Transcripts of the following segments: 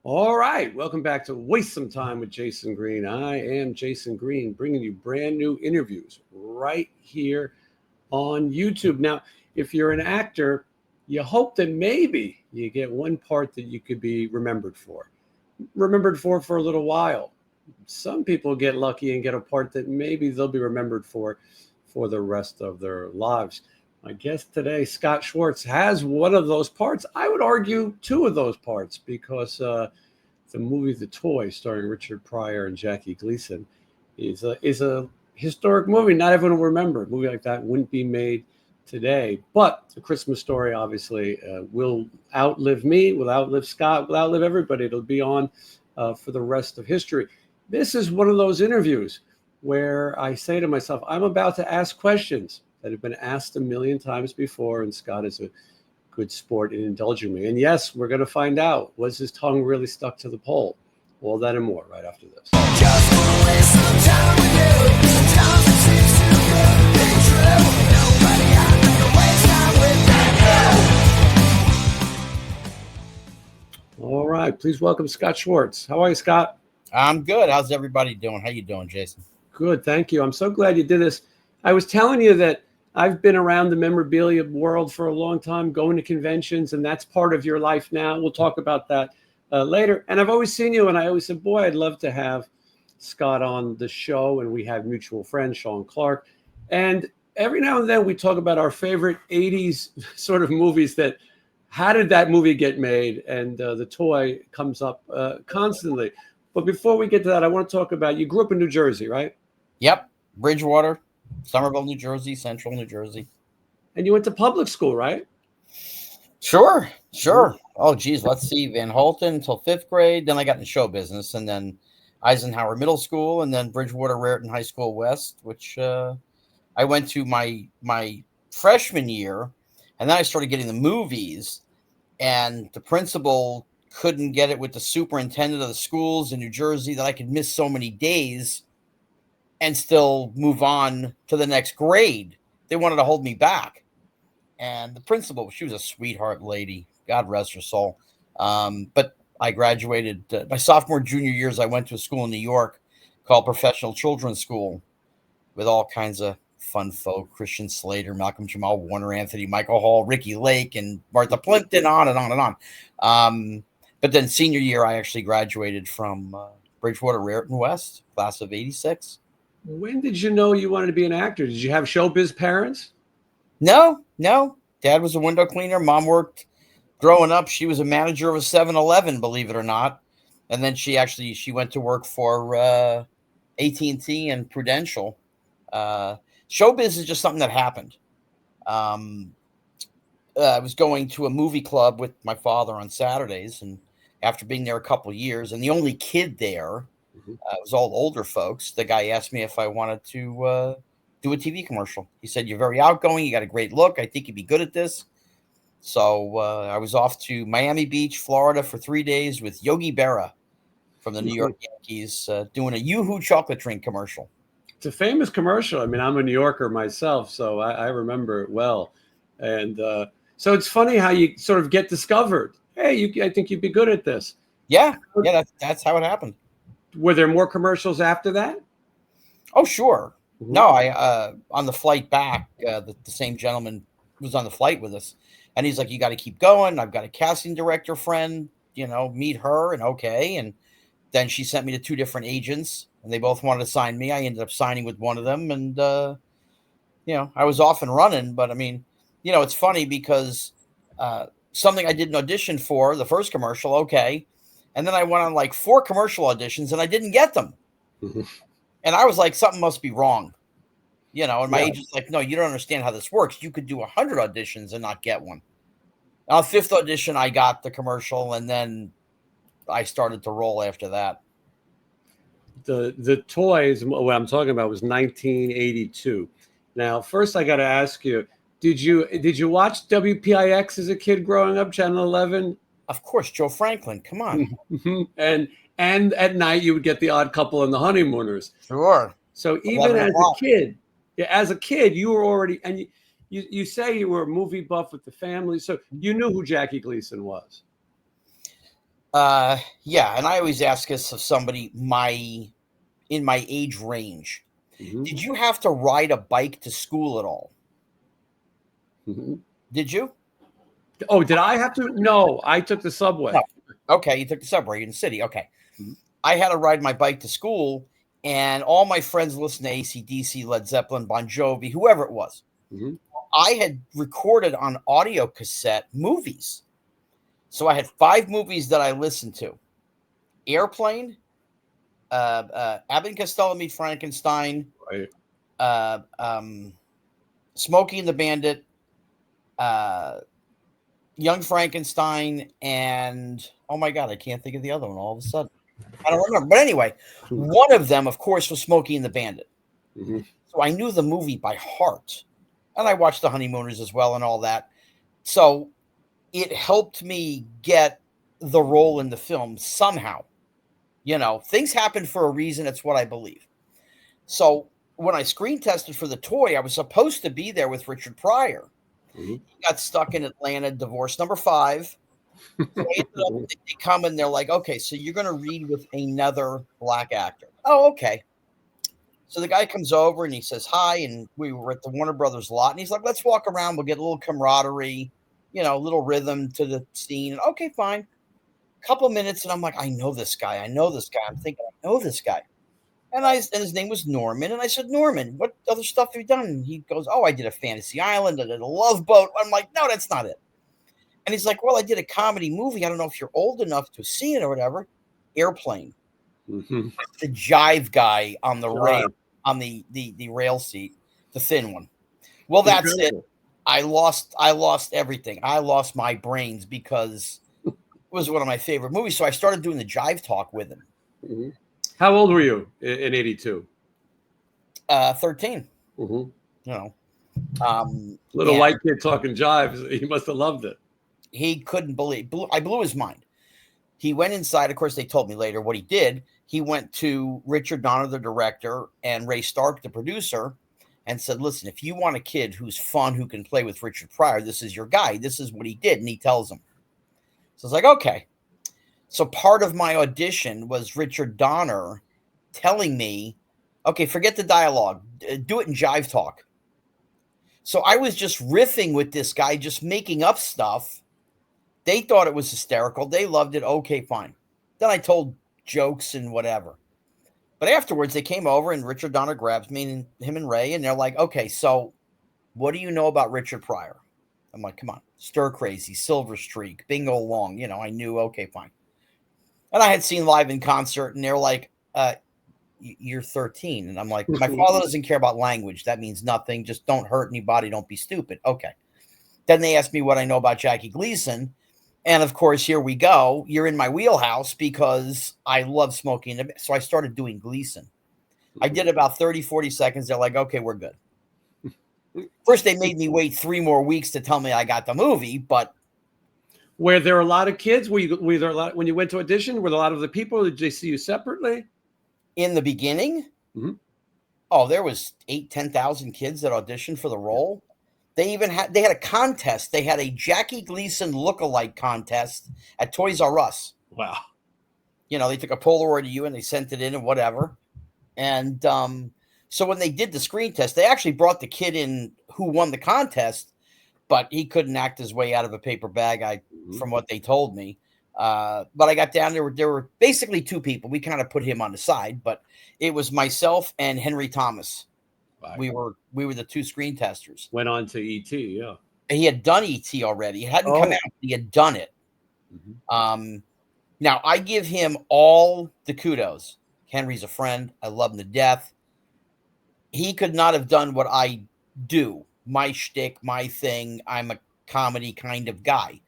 All right, welcome back to Waste Some Time with Jason Green. I am Jason Green, bringing you brand new interviews right here on YouTube. Now, if you're an actor, you hope that maybe you get one part that you could be remembered for a little while. Some people get lucky and get a part that maybe they'll be remembered for the rest of their lives. My guest today, Scott Schwartz, has one of those parts. I would argue two of those parts because the movie The Toy, starring Richard Pryor and Jackie Gleason, is a historic movie. Not everyone will remember. A movie like that wouldn't be made today. But The Christmas Story obviously will outlive me, will outlive Scott, will outlive everybody. It'll be on for the rest of history. This is one of those interviews where I say to myself, I'm about to ask questions that have been asked a million times before, and Scott is a good sport in indulging me. And yes, we're going to find out, was his tongue really stuck to the pole? All that and more right after this. Just wanna waste some time with you. Sometimes it seems too good to be true. Nobody out there to waste time with you. All right, please welcome Scott Schwartz. How are you, Scott? I'm good. How's everybody doing? How you doing, Jason? Good, thank you. I'm so glad you did this. I was telling you that I've been around the memorabilia world for a long time, going to conventions, and that's part of your life now. We'll talk about that later. And I've always seen you, and I always said, boy, I'd love to have Scott on the show. And we have mutual friend, Sean Clark. And every now and then we talk about our favorite 80s sort of movies that, how did that movie get made? And The Toy comes up constantly. But before we get to that, I want to talk about, you grew up in New Jersey, right? Yep. Bridgewater, Somerville, New Jersey, Central New Jersey. And you went to public school, right? Sure. Oh, geez. Let's see. Van Holten until 5th grade. Then I got in show business, and then Eisenhower Middle School, and then Bridgewater Raritan High School West, which I went to my freshman year, and then I started getting the movies, and the principal couldn't get it with the superintendent of the schools in New Jersey that I could miss so many days and still move on to the next grade. They wanted to hold me back. And the principal, she was a sweetheart lady. God rest her soul. But I graduated my sophomore, junior years. I went to a school in New York called Professional Children's School with all kinds of fun folk, Christian Slater, Malcolm Jamal Warner, Anthony Michael Hall, Ricky Lake, and Martha Plimpton, on and on and on. But then senior year, I actually graduated from Bridgewater Raritan West, class of 86. When did you know you wanted to be an actor? Did you have showbiz parents? No. Dad was a window cleaner. Mom worked growing up. She was a manager of a 7-Eleven, believe it or not. And then she went to work for AT&T and Prudential. Showbiz is just something that happened. I was going to a movie club with my father on Saturdays, and after being there a couple of years, and the only kid there, it was all older folks. The guy asked me if I wanted to do a TV commercial. He said, "You're very outgoing. You got a great look. I think you'd be good at this." So I was off to Miami Beach, Florida for 3 days with Yogi Berra from the New York Yankees doing a Yoo-Hoo chocolate drink commercial. It's a famous commercial. I mean, I'm a New Yorker myself, so I remember it well. And so it's funny how you sort of get discovered. Hey, I think you'd be good at this. Yeah, that's how it happened. Were there more commercials after that? Oh, sure. Mm-hmm. No, I on the flight back, the same gentleman was on the flight with us, and he's like, "You got to keep going. I've got a casting director friend, meet her." And okay, and then she sent me to 2 different agents, and they both wanted to sign me. I ended up signing with one of them, and I was off and running. But I mean, it's funny because something I didn't audition for, the first commercial, okay. And then I went on like 4 commercial auditions and I didn't get them. Mm-hmm. And I was like, something must be wrong. And my agent's like, "No, you don't understand how this works. You could do 100 auditions and not get one." On the 5th audition, I got the commercial, and then I started to roll after that. The Toys, what I'm talking about, was 1982. Now, first I got to ask you, did you watch WPIX as a kid growing up, Channel 11? Of course, Joe Franklin. Come on. and at night you would get The Odd Couple and The Honeymooners. Sure. So even as a kid, you were already, and you say you were a movie buff with the family, so you knew who Jackie Gleason was. Yeah, I knew who Jackie Gleason was. I mean, Yeah, and I always ask this of somebody in my age range. Hmm. Did you have to ride a bike to school at all? Hmm. Did you? Oh, did I have to? No, I took the No. subway. Okay, you took the subway in the city. Okay. Mhm. I had to ride my bike to school, and all my friends listened to AC/DC, Led Zeppelin, Bon Jovi, whoever it was. Hmm. I had recorded on audio cassette movies. So I had 5 movies that I listened to: Airplane, Abbott and Costello Meet Frankenstein, Right. uh, um, Smokey and the Bandit, uh, Young Frankenstein, and oh my god, I can't think of the other one. All of a sudden, I don't remember. But anyway, one of them, of course, was Smokey and the Bandit. Hmm. So I knew the movie by heart, and I watched The Honeymooners as well and all that. So it helped me get the role in the film somehow. You know, things happen for a reason. It's what I believe. So when I screen tested for the toy, I was supposed to be there with Richard Pryor. Hmm. He got stuck in Atlanta, divorce number 5. So I ended up, they come and they're like, okay, so you're going to read with another black actor. Oh, okay. So the guy comes over and he says hi, and we were at the Warner Brothers lot, and he's like, let's walk around. We'll get a little camaraderie, you know, a little rhythm to the scene. Okay, fine. Couple minutes, and I'm like, I know this guy. I know this guy. I'm thinking, I know this guy. And his name was Norman. And I said, Norman, what other stuff have you done? And he goes, oh, I did a Fantasy Island. I did a Love Boat. I'm like, no, that's not it. And he's like, well, I did a comedy movie. I don't know if you're old enough to have seen it or whatever. Airplane. Hmm. The jive guy on the rail, God, on the rail seat, the thin one. Well, that's it. incredible. I lost everything. I lost my brains because it was one of my favorite movies. So I started doing the jive talk with him. Hmm. How old were you in '82? 13, Hmm. you know. Um, Little and white kid talking jives. He must have loved it. he couldn't believe I blew his mind. He went inside. Of course, they told me later what he did. He went to Richard Donner, the director, and Ray Stark, the producer, and said, listen, if you want a kid who's fun, who can play with Richard Pryor, this is your guy. This is what he did. And he tells him. So it's like, okay. So part of my audition was Richard Donner telling me, okay, forget the dialogue. Do it in jive talk. So I was just riffing with this guy, just making up stuff. They thought it was hysterical. They loved it. Okay, fine. Then I told jokes and whatever. But afterwards, they came over and Richard Donner grabs me and him and Ray, and they're like, okay, so what do you know about Richard Pryor? I'm like, come on, Stir Crazy, Silver Streak, Bingo Long. You know, I knew, okay, fine. And I had seen live in concert, and they're like, you're 13. And I'm like, my father doesn't care about language. That means nothing. Just don't hurt anybody. Don't be stupid. Okay. Then they asked me what I know about Jackie Gleason. And of course, here we go. You're in my wheelhouse because I love smoking. So I started doing Gleason. I did about 30, 40 seconds. They're like, okay, we're good. First, they made me wait 3 more weeks to tell me I got the movie, but Were there a lot of kids? Were there a lot when you went to audition? Were there a lot of the people? Did they see you separately? in the beginning, Hmm. oh, there was 8, 10,000 kids that auditioned for the role. They had a contest. They had a Jackie Gleason lookalike contest at Toys R Us. Wow. You know, they took a Polaroid of you and they sent it in and whatever. And so when they did the screen test, they actually brought the kid in who won the contest, but he couldn't act his way out of a paper bag. Hmm. From what they told me. But I got down there were basically 2 people. We kind of put him on the side, but it was myself and Henry Thomas. Wow. We were the 2 screen testers. Went on to ET. Yeah. He had done ET already. It hadn't come Oh. out, but he had done it. Hmm. Now I give him all the kudos. Henry's a friend. I love him to death. He could not have done what I do. My shtick, my thing. I'm a comedy kind of guy.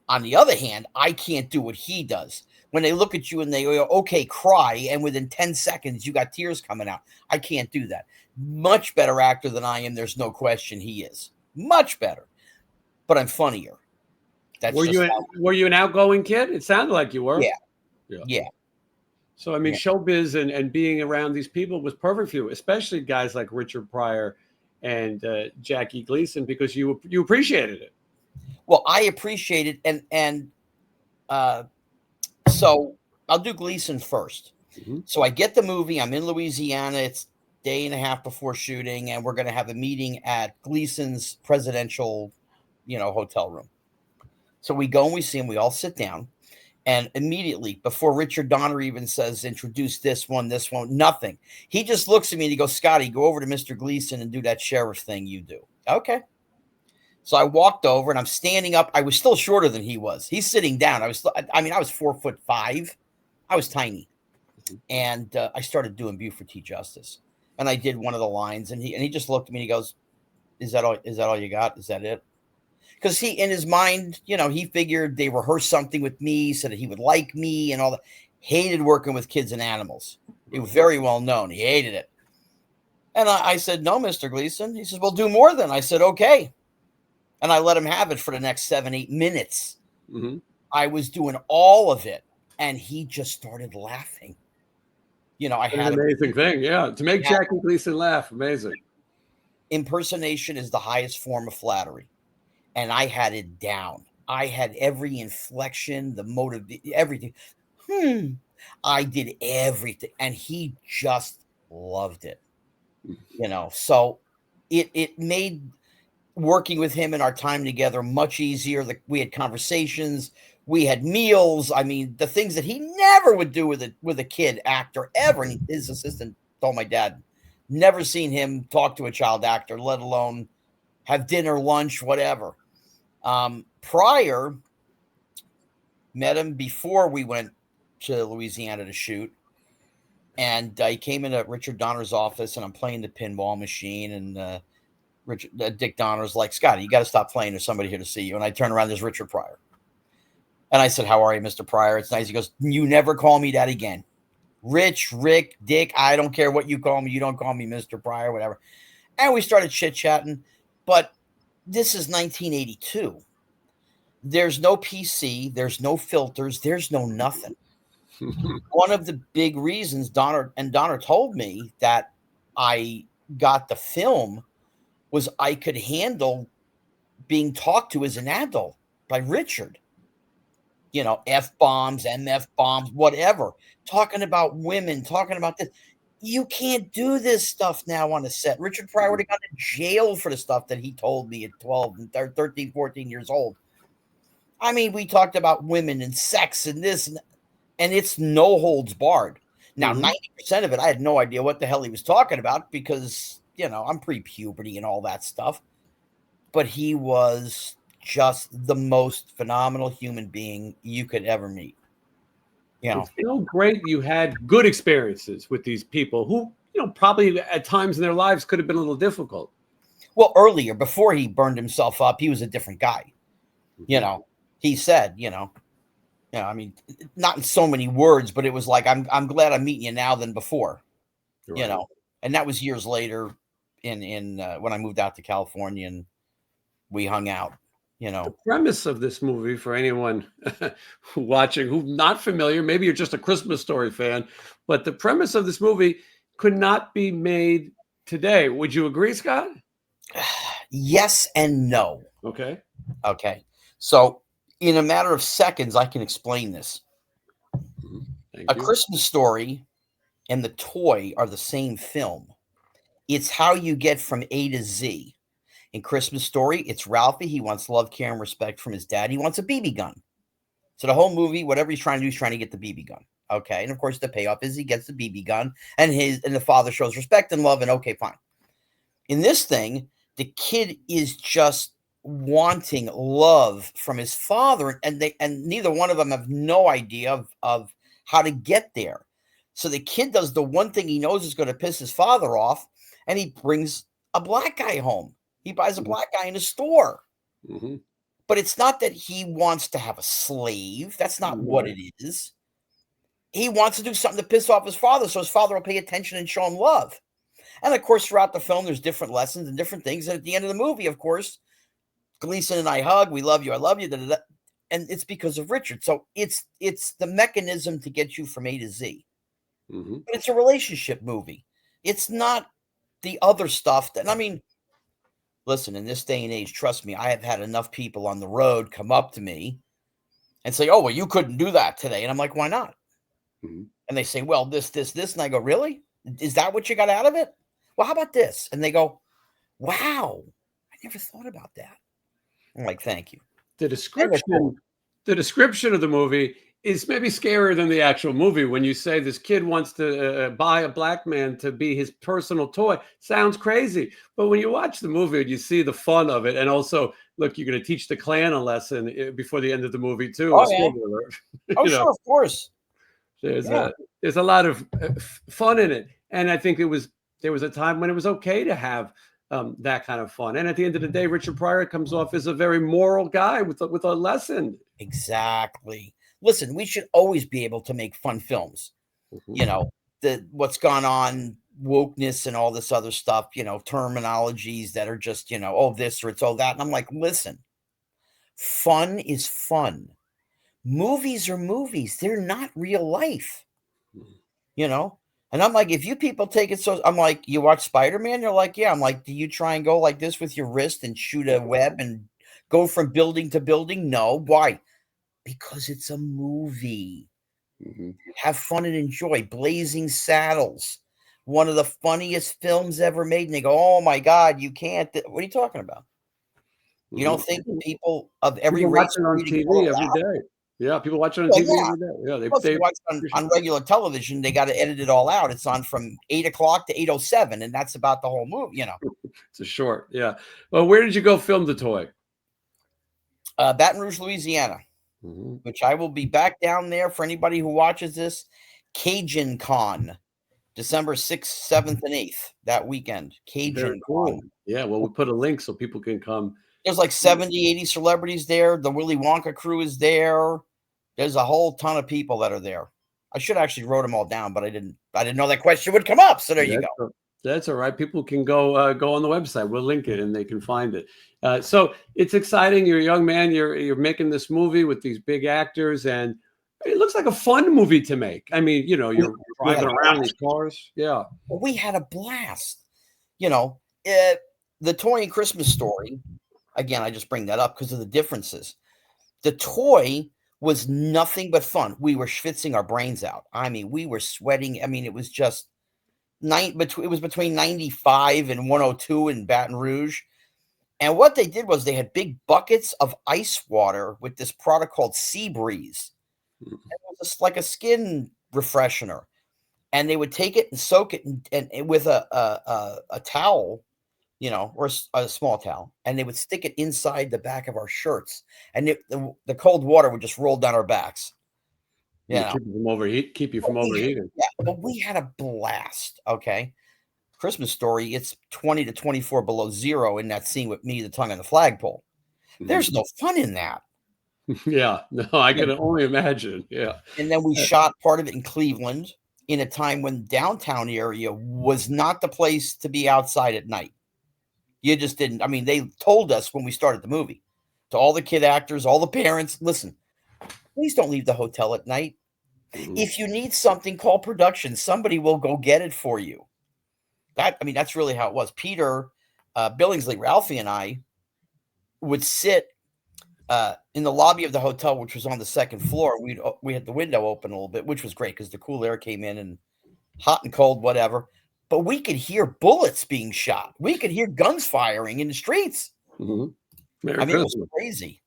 On the other hand, I can't do what he does. When they look at you and they go, okay, cry, and within 10 seconds you got tears coming out. I can't do that. Much better actor than I am. There's no question he is. Much better. But I'm funnier. That's Were just were you an outgoing kid? It sounded like you were. yeah. Yeah. Yeah. So I mean, Yeah. showbiz and being around these people was perfect for you, especially guys like Richard Pryor and Jackie Gleason, because you appreciated it. Well, I appreciate it, and So I'll do Gleason first. Mhm. So I get the movie. I'm in Louisiana. It's day and a half before shooting, and we're going to have a meeting at Gleason's presidential, hotel room. So we go and we see him. We all sit down, and immediately before Richard Donner even says, "Introduce this one, nothing. He just looks at me and he goes, "Scotty, go over to Mr. Gleason and do that sheriff thing you do." Okay. So I walked over and I'm standing up. I was still shorter than he was. He's sitting down. I was 4'5". I was tiny. And I started doing Buford T. Justice. And I did one of the lines, and he just looked at me and he goes, Is that all you got? Is that it? Because he, in his mind, he figured they rehearsed something with me, said that he would like me and all that. Hated working with kids and animals. It was very well known. He hated it. And I said, "No, Mr. Gleason." He says, "Well, do more then." I said, "Okay." And I let him have it for the next 7-8 minutes. Mm-hmm. I was doing all of it, and he just started laughing. I had an amazing thing, yeah. To make Jackie Gleason laugh, amazing. Impersonation is the highest form of flattery, and I had it down. I had every inflection, the motive, everything. I did everything, and he just loved it. So it made working with him and our time together much easier. We had conversations, we had meals. I mean, the things that he never would do with a kid actor ever. And his assistant told my dad, never seen him talk to a child actor, let alone have dinner, lunch, whatever. Pryor, met him before we went to Louisiana to shoot. And he came into Richard Donner's office, and I'm playing the pinball machine, and Dick Donner's like, "Scotty, you got to stop playing. There's somebody here to see you." And I turn around, there's Richard Pryor. And I said, "How are you, Mr. Pryor? It's nice." He goes, "You never call me that again. Rich, Rick, Dick, I don't care what you call me. You don't call me Mr. Pryor, whatever." And we started chit-chatting. But this is 1982. There's no PC. There's no filters. There's no nothing. One of the big reasons Donner told me that I got the film was I could handle being talked to as an adult by Richard. F-bombs, MF-bombs, whatever. Talking about women, talking about this. You can't do this stuff now on a set. Richard Pryor would have gone to jail for the stuff that he told me at 12 and 13, 14 years old. I mean, we talked about women and sex and this, and it's no holds barred. Now, 90% of it, I had no idea what the hell he was talking about because, I'm pre-puberty and all that stuff. But he was just the most phenomenal human being you could ever meet. It's so great you had good experiences with these people who, probably at times in their lives could have been a little difficult. Well, earlier, before he burned himself up, he was a different guy. He said, I mean, not in so many words, but it was like, I'm glad I'm meeting you now than before, Right. And that was years later in when I moved out to California and we hung out, The premise of this movie, for anyone watching who's not familiar, maybe you're just a Christmas Story fan, but the premise of this movie could not be made today. Would you agree, Scott? Yes and no. Okay. So in a matter of seconds, I can explain this. Thank A you. Christmas Story and The Toy are the same film. It's how you get from A to Z. In Christmas Story, it's Ralphie. He wants love, care, and respect from his dad. He wants a BB gun. So the whole movie, whatever he's trying to do, he's trying to get the BB gun. Okay. And of course, the payoff is he gets the BB gun and the father shows respect and love. And okay, fine. In this thing, the kid is just wanting love from his father, and neither one of them have no idea of how to get there. So the kid does the one thing he knows is going to piss his father off, and he brings a black guy home. He buys a black guy in a store. But it's not that he wants to have a slave. That's not what it is. He wants to do something to piss off his father so his father will pay attention and show him love. And of course, throughout the film, there's different lessons and different things. And at the end of the movie, of course, Gleason and I hug. We love you. I love you. Da, da, da. And it's because of Richard. So it's the mechanism to get you from A to Z. But it's a relationship movie. It's not the other stuff that, I mean, listen, in this day and age, trust me, I have had enough people on the road come up to me and say, "Oh, well, you couldn't do that today." And I'm like, "Why not?" Mm-hmm. And they say, "Well, this, and I go, "Really? Is that what you got out of it?" "Well, how about this?" And they go, "Wow, I never thought about that." I'm like, "Thank you." The And they're cool. description of the movie is maybe scarier than the actual movie. When you say this kid wants to buy a black man to be his personal toy, sounds crazy. But when you watch the movie and you see the fun of it, and also look, you're going to teach the Klan a lesson before the end of the movie too. A Oh yeah. spoiler alert. Oh You know, sure, of course. there's Yeah. a lot of fun in it, and I think there was a time when it was okay to have that kind of fun. And at the end of the day, Richard Pryor comes off as a very moral guy with a lesson. Exactly. Listen, we should always be able to make fun films. Mhm. You know, what's gone on, wokeness and all this other stuff, terminologies that are just, oh, this or it's all that. And I'm like, listen, fun is fun. Movies are movies. They're not real life, you know? And I'm like, if you people take it so, I'm like, you watch Spider-Man? You're like, yeah. I'm like, do you try and go like this with your wrist and shoot a web and go from building to building? No. Why? Because it's a movie. Mhm. Have fun and enjoy. Blazing Saddles, one of the funniest films ever made. And they go, "Oh my God, you can't." What are you talking about? You don't Mhm. think people of every People watch race, it on creed, and color TV every laugh? day. Yeah, people watch it on Well, TV yeah. every day. Yeah, Well, if they you watch it appreciate on regular television, they got to edit it all out. It's on from 8 o'clock to 8:07, and that's about the whole movie. it's a short. Yeah. Well, where did you go film the toy? Baton Rouge, Louisiana, Mhm. which I will be back down there for anybody who watches this. Cajun Con, December 6th, 7th, and 8th, that weekend. Very Cajun cool. Con. Yeah, well, we put a link so people can come. There's like 70, 80 celebrities there. The Willy Wonka crew is there. There's a whole ton of people that are there. I should actually wrote them all down, but I didn't know that question would come up. So there you go. That's all right. People can go on the website. We'll link it and they can find it. So it's exciting. You're a young man. You're making this movie with these big actors, and it looks like a fun movie to make. I mean, you're We had driving a around in blast. these cars. Yeah. We had a blast. The toy and Christmas story. Again, I just bring that up because of the differences. The toy was nothing but fun. We were schwitzing our brains out. I mean, we were sweating. I mean, it was just it was between 95 and 102 in Baton Rouge. And what they did was they had big buckets of ice water with this product called Sea Breeze. Mhm. It was just like a skin refreshener. And they would take it and soak it and with a towel, or a small towel, and they would stick it inside the back of our shirts. And the cold water would just roll down our backs. You Yeah, know, keep you from overheating. but we had a blast. Okay. Christmas story, it's 20 to 24 below zero in that scene with me, the tongue on the flagpole. Mhm. There's no fun in that. Yeah, no, I You can know? only imagine. Yeah. And then we shot part of it in Cleveland in a time when downtown area was not the place to be outside at night. You just didn't. I mean, they told us when we started the movie to all the kid actors, all the parents, listen, please don't leave the hotel at night. Mhm. If you need something, call production. Somebody will go get it for you. That's really how it was. Peter, Billingsley, Ralphie, and I would sit in the lobby of the hotel, which was on the second floor. We had the window open a little bit, which was great because the cool air came in and hot and cold, whatever. But we could hear bullets being shot. We could hear guns firing in the streets. Mhm. Merry I mean, it was Christmas. crazy.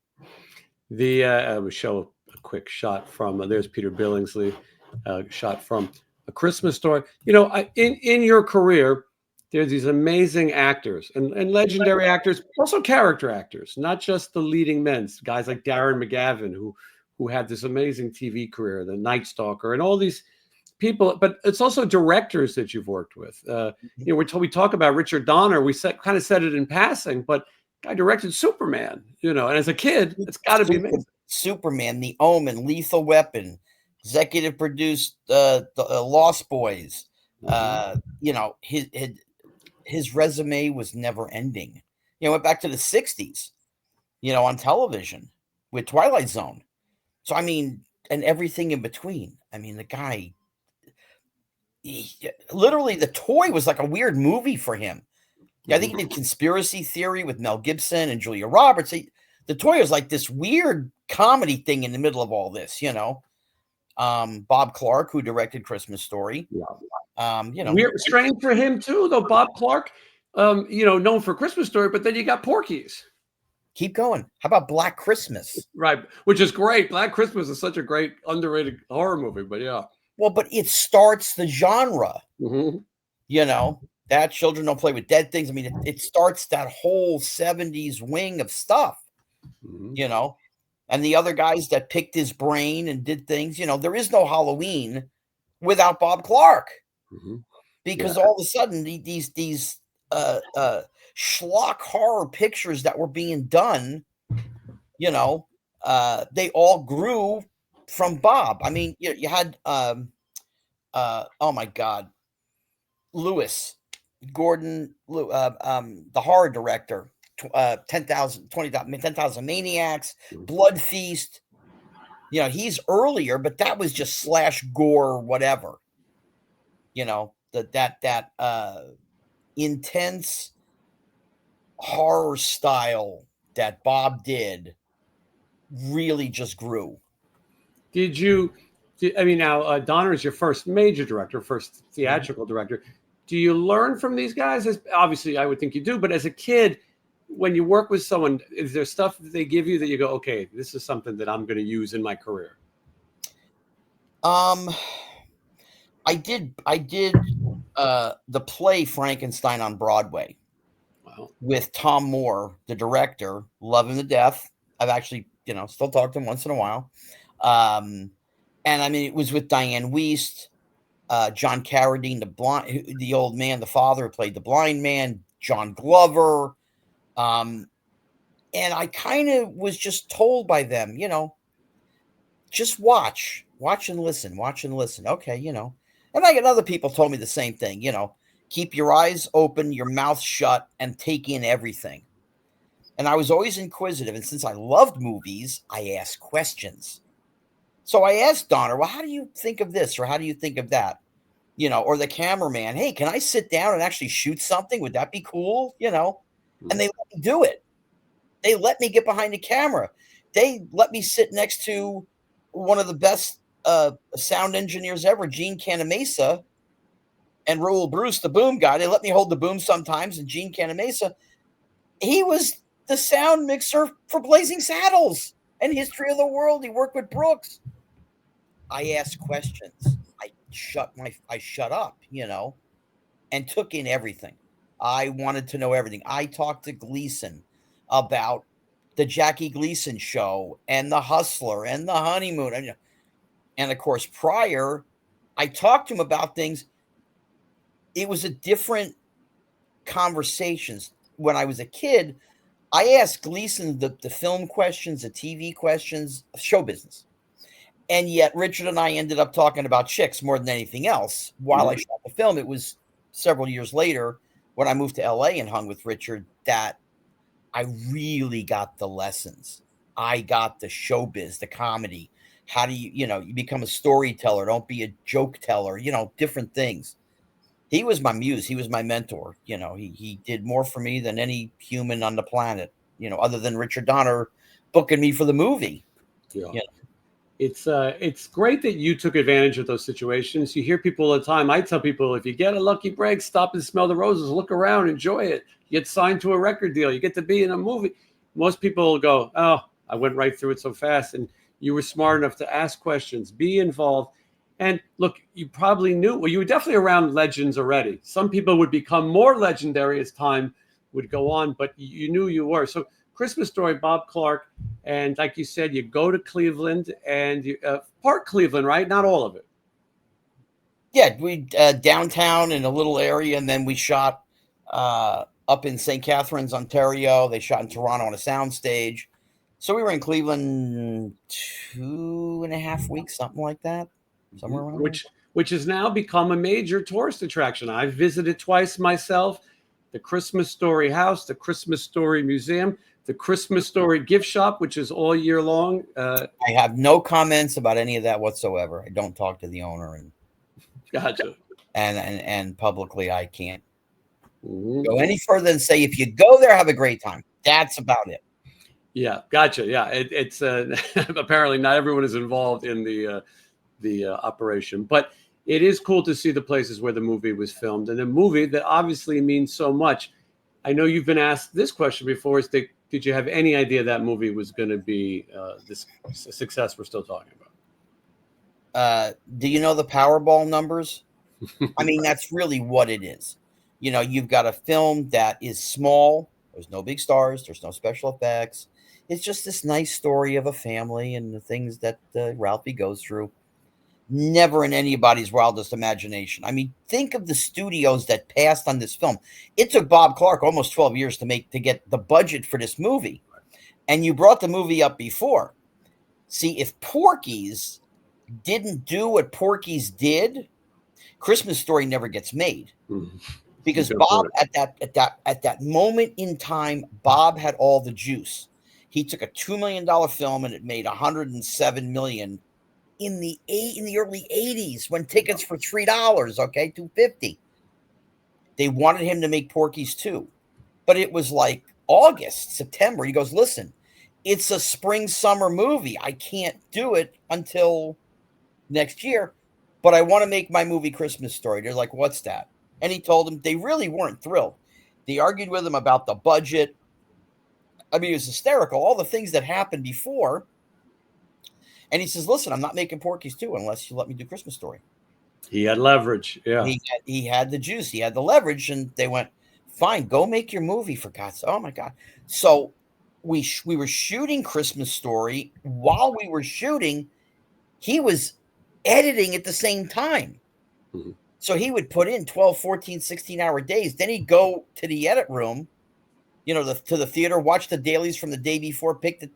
I will show a quick shot from there's Peter Billingsley, shot from A Christmas Story. In your career, there's these amazing actors and legendary actors, also character actors, not just the leading men. Guys like Darren McGavin, who had this amazing TV career, The Night Stalker, and all these people. But it's also directors that you've worked with. We talk about Richard Donner. We kind of said it in passing, but guy directed Superman, and as a kid, it's got to be amazing. Superman, The Omen, Lethal Weapon, executive produced the Lost Boys. His resume was never ending. Went back to the 60s, on television with Twilight Zone. So, and everything in between. The guy, literally, the toy was like a weird movie for him. I think he did Conspiracy Theory with Mel Gibson and Julia Roberts. the toy was like this weird comedy thing in the middle of all this, you know. Bob Clark, who directed Christmas Story. Yeah. You know, Weird, strange for him too, though. Bob Clark, you know, known for Christmas Story, but then you got Porky's. keep going. How about Black Christmas? Right, which is great. Black Christmas is such a great underrated horror movie, but yeah. Well, but it starts the genre. Mm-hmm. You know, that Children Don't Play with Dead Things. I mean, it starts that whole 70s wing of stuff, Mm-hmm. you know, and the other guys that picked his brain and did things, you know, there is no Halloween without Bob Clark, Mm-hmm. because all of a sudden these schlock horror pictures that were being done, you know, they all grew from Bob. I mean, you had, oh my God, Lewis, Gordon, the horror director, 10,000 Maniacs, Blood Feast. You know, he's earlier, but that was just slash gore, whatever. You know, that intense horror style that Bob did really just grew. I mean, now Donner is your first major director, first theatrical director. Do you learn from these guys? Obviously, I would think you do, but as a kid, when you work with someone, is there stuff that they give you that you go, okay, this is something that I'm going to use in my career? I did the play Frankenstein on Broadway. Wow. With Tom Moore, the director. Love him to death. I've actually, you know, still talk to him once in a while. And I mean, it was with Diane Wiest, John Carradine, the old man, the father who played the blind man, John Glover. And I kind of was just told by them, you know, just watch and listen. Okay, you know. And I got other people told me the same thing, you know, keep your eyes open, your mouth shut, and take in everything. And I was always inquisitive. And since I loved movies, I asked questions. So I asked Donner, well, how do you think of this? Or how do you think of that? You know, or the cameraman, hey, can I sit down and actually shoot something? Would that be cool? You know, and they let me do it. They let me get behind the camera. They let me sit next to one of the best sound engineers ever, Gene Canamesa, and Raul Bruce, the boom guy. They let me hold the boom sometimes. And Gene Canamesa, he was the sound mixer for Blazing Saddles and History of the World. He worked with Brooks. I asked questions. I shut up, you know, and took in everything. I wanted to know everything. I talked to Gleason about the Jackie Gleason show and the Hustler and the Honeymoon. And of course, Pryor, I talked to him about things. It was a different conversations. When I was a kid, I asked Gleason the film questions, the TV questions, show business. And yet Richard and I ended up talking about chicks more than anything else. While I shot the film, it was several years later when I moved to LA and hung with Richard that I really got the lessons. I got the showbiz, the comedy. How do you become a storyteller? Don't be a joke teller, you know, different things. He was my muse. He was my mentor. You know, he did more for me than any human on the planet, you know, other than Richard Donner booking me for the movie. Yeah. You know? It's great that you took advantage of those situations. You hear people all the time. I tell people, if you get a lucky break, stop and smell the roses, look around, enjoy it. You get signed to a record deal. You get to be in a movie. Most people will go, oh, I went right through it so fast. And you were smart enough to ask questions, be involved. And look, you probably knew, well, you were definitely around legends already. Some people would become more legendary as time would go on, but you knew you were. So Christmas Story, Bob Clark, and like you said, you go to Cleveland and you part Cleveland, right? Not all of it. Yeah, we downtown in a little area, and then we shot up in St. Catharines, Ontario. They shot in Toronto on a soundstage. So we were in Cleveland 2.5 weeks, something like that. Somewhere around which has now become a major tourist attraction. I've visited twice myself. The Christmas Story House, the Christmas Story Museum, the Christmas Story Gift Shop, which is all year long. I have no comments about any of that whatsoever. I don't talk to the owner, and gotcha. And publicly, I can't go any further than say if you go there, have a great time. That's about it. Yeah, gotcha. Yeah, it's apparently not everyone is involved in the operation, but it is cool to see the places where the movie was filmed, and a movie that obviously means so much. I know you've been asked this question before: is did you have any idea that movie was going to be this success we're still talking Do you know the Powerball numbers? I mean, about? that's really what it is. You know, you've got a film that is small. There's no big stars. There's no special effects. It's just this nice story of a family and the things that Ralphie goes through. Never in anybody's wildest imagination. I mean, think of the studios that passed on this film. It took Bob Clark almost 12 years to get the budget for this movie. And you brought the movie up before. See, if Porky's didn't do what Porky's did, Christmas Story never gets made. Because Bob at that moment in time, Bob had all the juice. He took a $2 million film and it made $107 million in the early 80s when tickets were $3, okay, $2.50. They wanted him to make Porky's too. But it was like August, September. He goes, listen, it's a spring summer movie. I can't do it until next year, but I want to make my movie Christmas Story. They're like, what's that? And he told them. They really weren't thrilled. They argued with him about the budget. I mean, it was hysterical, all the things that happened before. And he says, listen, I'm not making Porky's 2 unless you let me do Christmas Story. He had leverage. Yeah. He had the juice. He had the leverage. And they went, fine, go make your movie for God's sake. Oh, my God. So we were shooting Christmas Story. While we were shooting, he was editing at the same time. Mm-hmm. So he would put in 12, 14, 16-hour days. Then he'd go to the edit room, you know, to the theater, watch the dailies from the day before, pick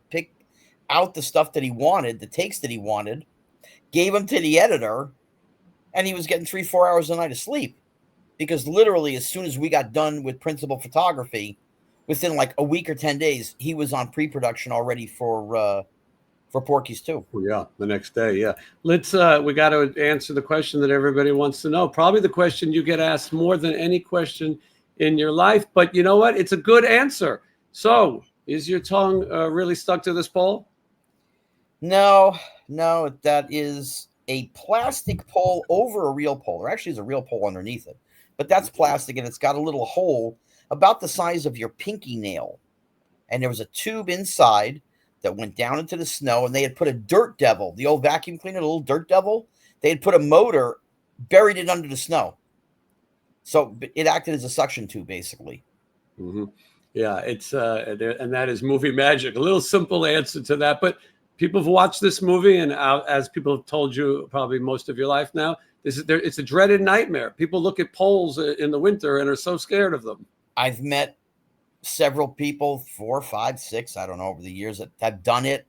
out the stuff that he wanted, the takes that he wanted, gave them to the editor, and he was getting 3-4 hours a night of sleep. Because literally, as soon as we got done with principal photography, within like a week or 10 days, he was on pre-production already for Porky's 2. Yeah, the next day. Yeah. Let's we got to answer the question that everybody wants to know. Probably the question you get asked more than any question in your life, but you know what? It's a good answer. So, is your tongue really stuck to this pole? No, that is a plastic pole over a real pole. There actually is a real pole underneath it, but that's plastic and it's got a little hole about the size of your pinky nail. And there was a tube inside that went down into the snow, and they had put a dirt devil, the old vacuum cleaner, the little dirt devil. They had put a motor, buried it under the snow. So it acted as a suction tube, basically. Mm-hmm. Yeah, it's and that is movie magic. A little simple answer to that, but people have watched this movie, and as people have told you probably most of your life now, it's a dreaded nightmare. People look at poles in the winter and are so scared of them. I've met several people, 4, 5, 6, I don't know, over the years that have done it.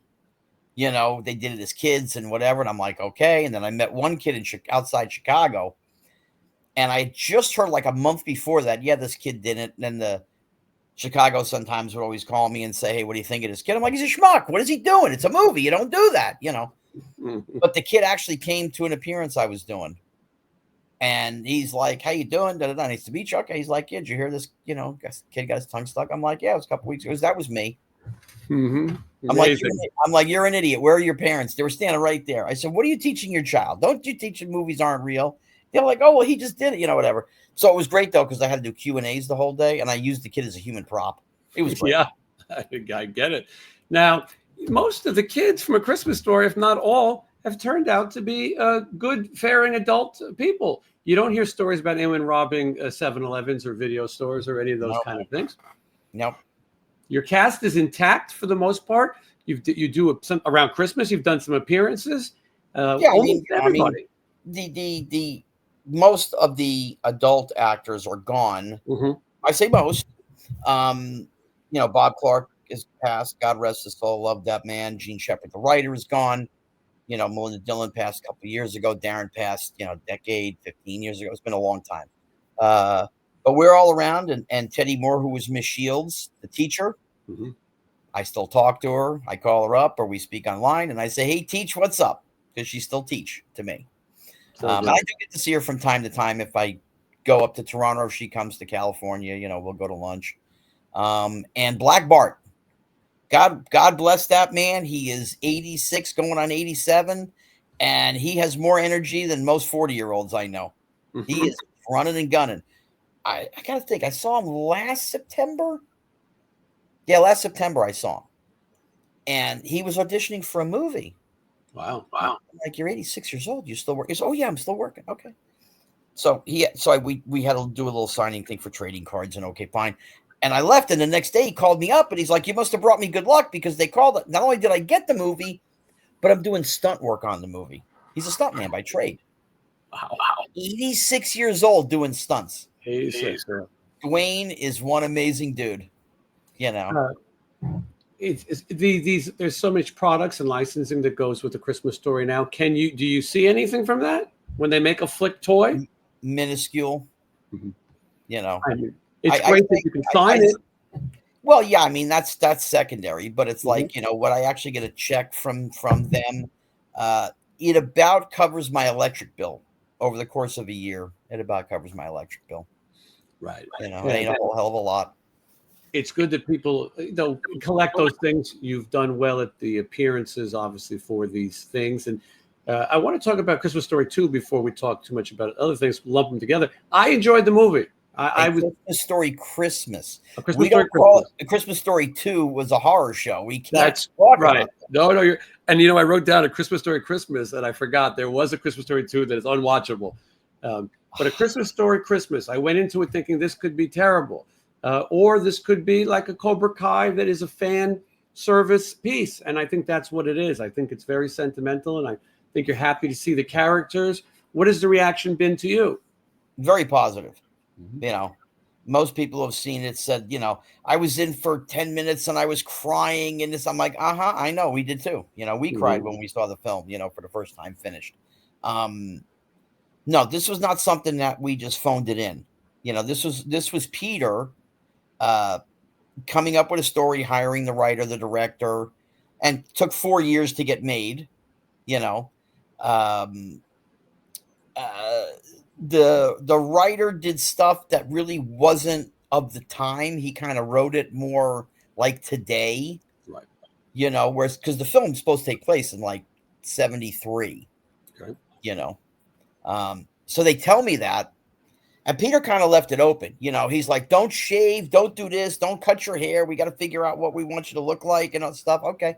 You know, they did it as kids and whatever. And I'm like, okay. And then I met one kid outside Chicago. And I just heard like a month before that, yeah, this kid did it. And then the Chicago sometimes would always call me and say, hey, what do you think of this kid? I'm like, he's a schmuck. What is he doing? It's a movie. You don't do that, you know. But the kid actually came to an appearance I was doing. And he's like, how you doing? Da-da-da. Nice to meet you. Okay. He's like, yeah, did you hear this? You know, kid got his tongue stuck. I'm like, yeah, it was a couple weeks ago. That was me. Mm-hmm. I'm like, you're an idiot. Where are your parents? They were standing right there. I said, what are you teaching your child? Don't you teach him movies aren't real? They're like, oh, well, he just did it, you know, whatever. So it was great, though, because I had to do Q&As the whole day, and I used the kid as a human prop. It was great. Yeah, I get it. Now, most of the kids from A Christmas Story, if not all, have turned out to be good, faring adult people. You don't hear stories about anyone robbing 7-Elevens or video stores or any of those kind of things. Nope. Your cast is intact for the most part. You do some around Christmas. You've done some appearances. Yeah, everybody. The most of the adult actors are gone. Mm-hmm. I say most. You know, Bob Clark is passed. God rest his soul. Love that man. Gene Shepard, the writer, is gone. You know, Melinda Dillon passed a couple of years ago. Darren passed, you know, a decade, 15 years ago. It's been a long time. But we're all around. And Teddy Moore, who was Miss Shields, the teacher, mm-hmm. I still talk to her. I call her up or we speak online. And I say, hey, Teach, what's up? Because she still teach to me. I do get to see her from time to time if I go up to Toronto or if she comes to California. You know, we'll go to lunch. And Black Bart. God bless that man. He is 86 going on 87, and he has more energy than most 40-year-olds I know. He is running and gunning. I gotta think. I saw him last September. Yeah, last September I saw him, and he was auditioning for a movie. Wow. I'm like, you're 86 years old. You still work? He said, oh yeah, I'm still working. Okay. So we had to do a little signing thing for trading cards, and okay, fine. And I left, and the next day he called me up, and he's like, "You must have brought me good luck because they called it. Not only did I get the movie, but I'm doing stunt work on the movie." He's a stuntman by trade. Wow. 86 years old doing stunts. 86. Dwayne is one amazing dude. You know, There's so much products and licensing that goes with the Christmas Story now. Do you see anything from that when they make a flick toy? minuscule. Mhm. You know, I mean, it's great that you can sign it. Well, yeah, I mean that's secondary, but it's like, you know, what I actually get a check from them, it about covers my electric bill over the course of a year. It about covers my electric bill. Right. You know, it ain't a whole hell of a lot. It's good that people collect those things. You've done well at the appearances, obviously, for these things. And I want to talk about Christmas Story 2 before we talk too much about other things. Lump them together. I enjoyed the movie. I was Christmas Story Christmas. A Christmas We Story don't call Christmas. it a Christmas Story 2 was a horror show. We can't That's talk right. about that. No, I wrote down A Christmas Story Christmas, and I forgot there was a Christmas Story 2 that is unwatchable. But A Christmas Story Christmas, I went into it thinking this could be terrible, or this could be like a Cobra Kai that is a fan service piece, and I think that's what it is. I think it's very sentimental, and I think you're happy to see the characters. What has the reaction been to you? Very positive. You know, most people who have seen it said, you know, I was in for 10 minutes and I was crying and this. I'm like, I know, we did too. You know, we cried when we saw the film, you know, for the first time finished. No, this was not something that we just phoned it in. You know, this was Peter coming up with a story, hiring the writer, the director, and took 4 years to get made, you know. The writer did stuff that really wasn't of the time. He kind of wrote it more like today, Right. you know, whereas because the film's supposed to take place in like 73, Okay. you know. So they tell me that, and Peter kind of left it open. You know, he's like, don't shave, don't do this, don't cut your hair. We got to figure out what we want you to look like and all stuff. Okay.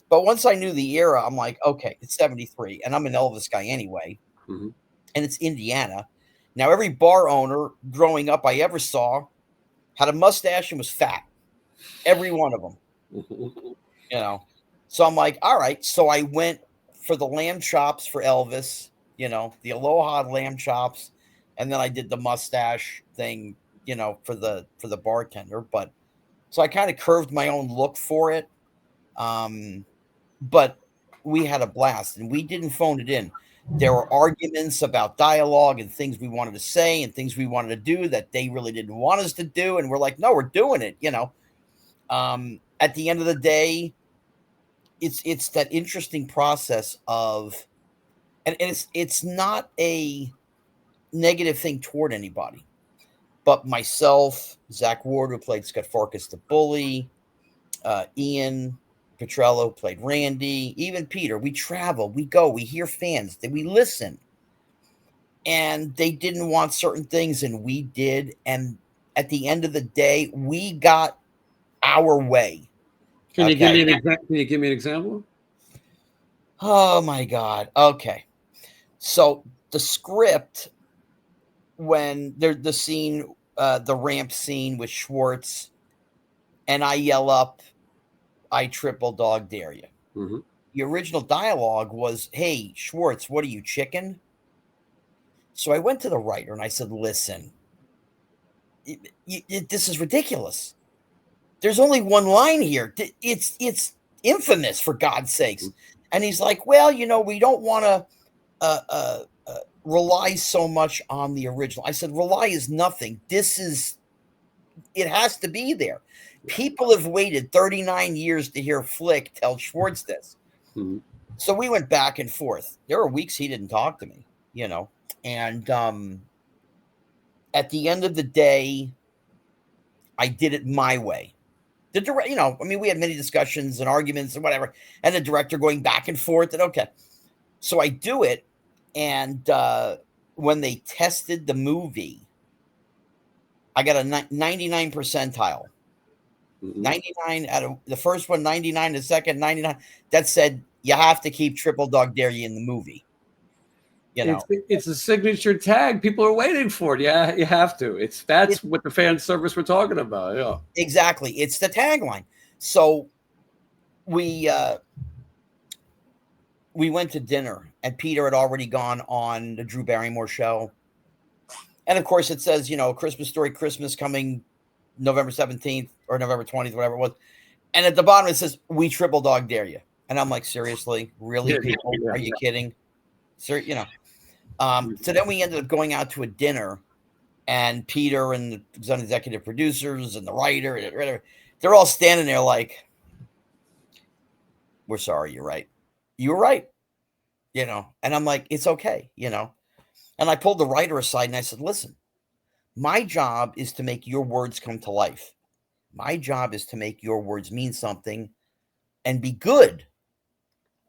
But once I knew the era, I'm like, okay, it's 73, and I'm an Elvis guy anyway. Mm-hmm. And it's Indiana. Now, every bar owner growing up I ever saw had a mustache and was fat. Every one of them, you know. So I'm like, all right. So I went for the lamb chops for Elvis, you know, the Aloha lamb chops, and then I did the mustache thing, you know, for the bartender. But so I kind of curved my own look for it. But we had a blast, and we didn't phone it in. There were arguments about dialogue and things we wanted to say and things we wanted to do that they really didn't want us to do. And we're like, no, we're doing it, you know. At the end of the day, it's that interesting process of, and it's not a negative thing toward anybody, but myself, Zach Ward, who played Scott Farkas the bully, Ian Petrello played Randy, even Peter. We travel, we go, we hear fans, we listen, and they didn't want certain things, and we did. And at the end of the day, we got our way. Can you give me an example? Oh my God. Okay. So the script, when there's the scene, the ramp scene with Schwartz, and I yell up, I triple dog dare you. Mm-hmm. The original dialogue was, hey, Schwartz, what are you, chicken? So I went to the writer and I said, listen, this is ridiculous. There's only one line here. It's infamous, for God's sakes. Mm-hmm. And he's like, well, you know, we don't want to rely so much on the original. I said, rely is nothing. It has to be there. People have waited 39 years to hear Flick tell Schwartz this. Mm-hmm. So we went back and forth. There were weeks he didn't talk to me, you know. And at the end of the day, I did it my way. The direct, I mean, we had many discussions and arguments and whatever, and the director going back and forth. And okay, so I do it, and when they tested the movie, I got a 99 percentile. 99 out of the first one, 99 the second, 99. That said, you have to keep Triple Dog Dare You in the movie. It's a signature tag. People are waiting for it. Yeah, you have to. That's what the fan service we're talking about. Yeah, exactly. It's the tagline. So we went to dinner, and Peter had already gone on the Drew Barrymore show, and of course it says, Christmas Story, Christmas coming November 17th or November 20th, whatever it was, and at the bottom it says, "We Triple Dog Dare You," and I'm like, seriously, really, people? Are you kidding? So then we ended up going out to a dinner, and Peter and the executive producers and the writer, they're all standing there like, "We're sorry, you're right. You were right." And I'm like, "It's okay," And I pulled the writer aside and I said, "Listen, my job is to make your words come to life. My job is to make your words mean something and be good.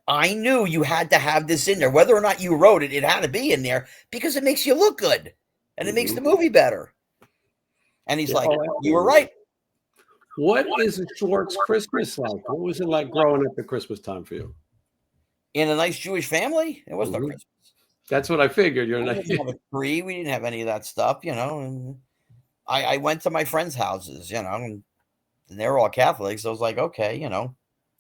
I knew you had to have this in there. Whether or not you wrote it, it had to be in there because it makes you look good and it makes the movie better." And he's like, "You were right." What is a Schwartz Christmas like? What was it like growing up at Christmas time for you? In a nice Jewish family, it was no Christmas. That's what I figured. We didn't have a tree. We didn't have any of that stuff, And I went to my friends' houses, and they're all Catholics. So I was like, okay,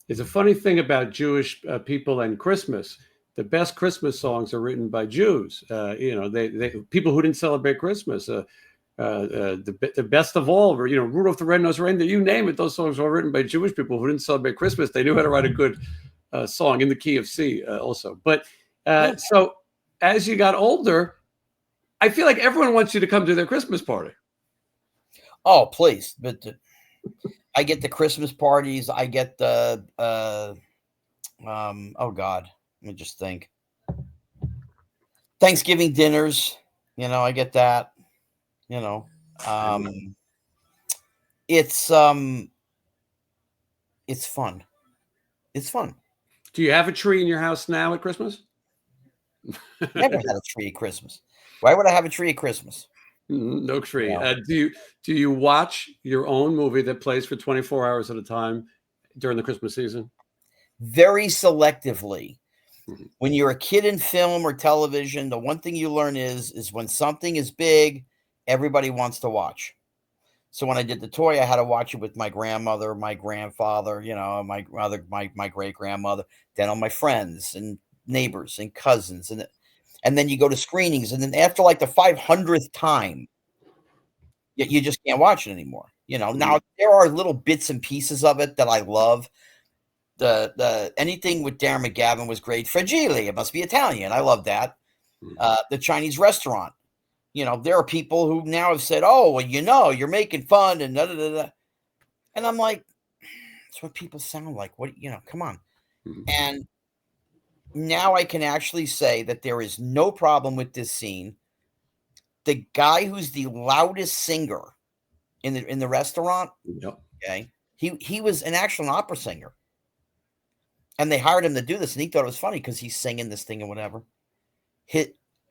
It's a funny thing about Jewish people and Christmas. The best Christmas songs are written by Jews. They people who didn't celebrate Christmas. The best of all, Rudolph the Red-Nosed Reindeer. You name it, those songs were written by Jewish people who didn't celebrate Christmas. They knew how to write a good song in the key of C, also. But so as you got older, I feel like everyone wants you to come to their Christmas party. Oh, please! But I get the Christmas parties. I get the oh God, let me just think. Thanksgiving dinners. I get that. It's fun. It's fun. Do you have a tree in your house now at Christmas? Never had a tree at Christmas. Why would I have a tree at Christmas? No tree. Do you watch your own movie that plays for 24 hours at a time during the Christmas season? Very selectively. When you're a kid in film or television, the one thing you learn is when something is big, everybody wants to watch. So when I did the toy, I had to watch it with my grandmother, my grandfather, my mother, my great grandmother, then all my friends and neighbors and cousins, and then you go to screenings, and then after like the 500th time, you just can't watch it anymore. Now there are little bits and pieces of it that I love. The anything with Darren McGavin was great. Fragile, it must be Italian. I love that. The Chinese restaurant. There are people who now have said, "Oh, well, you're making fun," and da da da. And I'm like, that's what people sound like. What, come on. And now I can actually say that there is no problem with this scene. The guy who's the loudest singer in the restaurant, okay, he was an actual opera singer. And they hired him to do this, and he thought it was funny because he's singing this thing and whatever.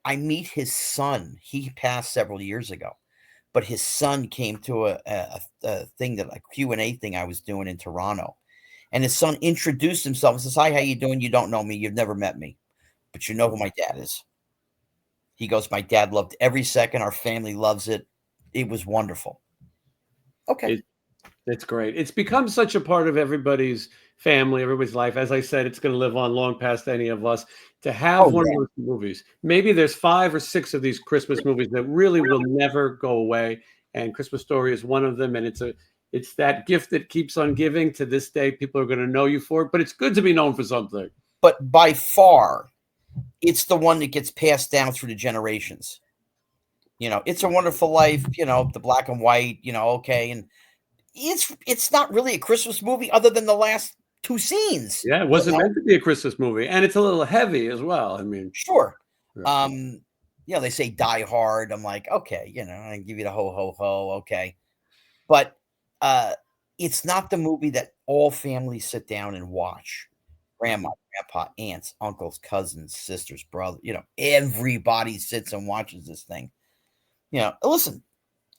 I meet his son. He passed several years ago, but his son came to a thing, that a Q&A thing I was doing in Toronto, and his son introduced himself and says, "Hi, how you doing? You don't know me. You've never met me, but you know who my dad is." He goes, "My dad loved every second. Our family loves it. It was wonderful." Okay. It's great. It's become such a part of everybody's family, everybody's life. As I said, it's going to live on long past any of us. To have one of those movies, maybe there's 5 or 6 of these Christmas movies that really will never go away, and Christmas Story is one of them. And it's that gift that keeps on giving. To this day, people are going to know you for it. But it's good to be known for something. But by far, it's the one that gets passed down through the generations. It's a Wonderful Life. The black and white. Okay, and it's not really a Christmas movie other than the last 2 scenes. Yeah, it wasn't meant to be a Christmas movie, and it's a little heavy as well. I mean, sure. They say Die Hard. I'm like, okay, I give you the ho ho ho, okay. But it's not the movie that all families sit down and watch. Grandma, grandpa, aunts, uncles, cousins, sisters, brothers, everybody sits and watches this thing. Listen,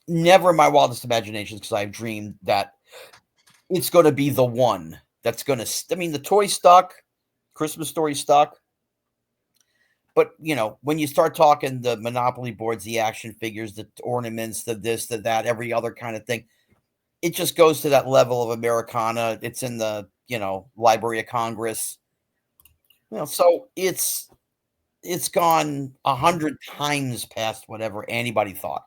never in my wildest imaginations, because I've dreamed that it's going to be the one that's going to, the toy stuck, Christmas Story stuck. But, when you start talking the Monopoly boards, the action figures, the ornaments, the this, the that, every other kind of thing, it just goes to that level of Americana. It's in the, Library of Congress. So it's gone 100 times past whatever anybody thought.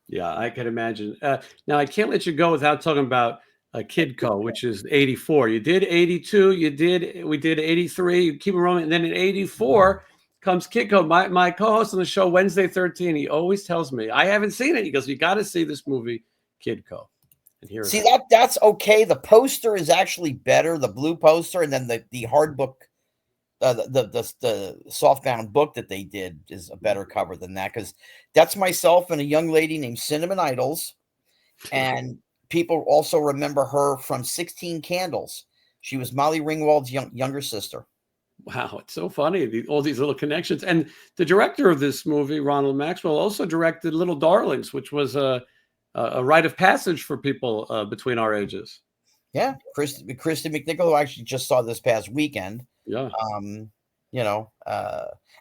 Yeah, I can imagine. Now, I can't let you go without talking about Kidco, which is 84. You did 82. We did 83. You keep it rolling. And then in 84 comes Kidco. My co-host on the show, Wednesday 13, he always tells me, I haven't seen it. He goes, you got to see this movie, Kidco. And here See, that's okay. The poster is actually better, the blue poster, and then the hard book, the softbound book that they did is a better cover than that, because that's myself and a young lady named Cinnamon Idols, and people also remember her from 16 Candles. She was Molly Ringwald's younger sister. Wow, it's so funny, all these little connections. And the director of this movie, Ronald Maxwell, also directed Little Darlings, which was a rite of passage for people between our ages. Yeah, Christy McNichol, who I actually just saw this past weekend. Yeah. And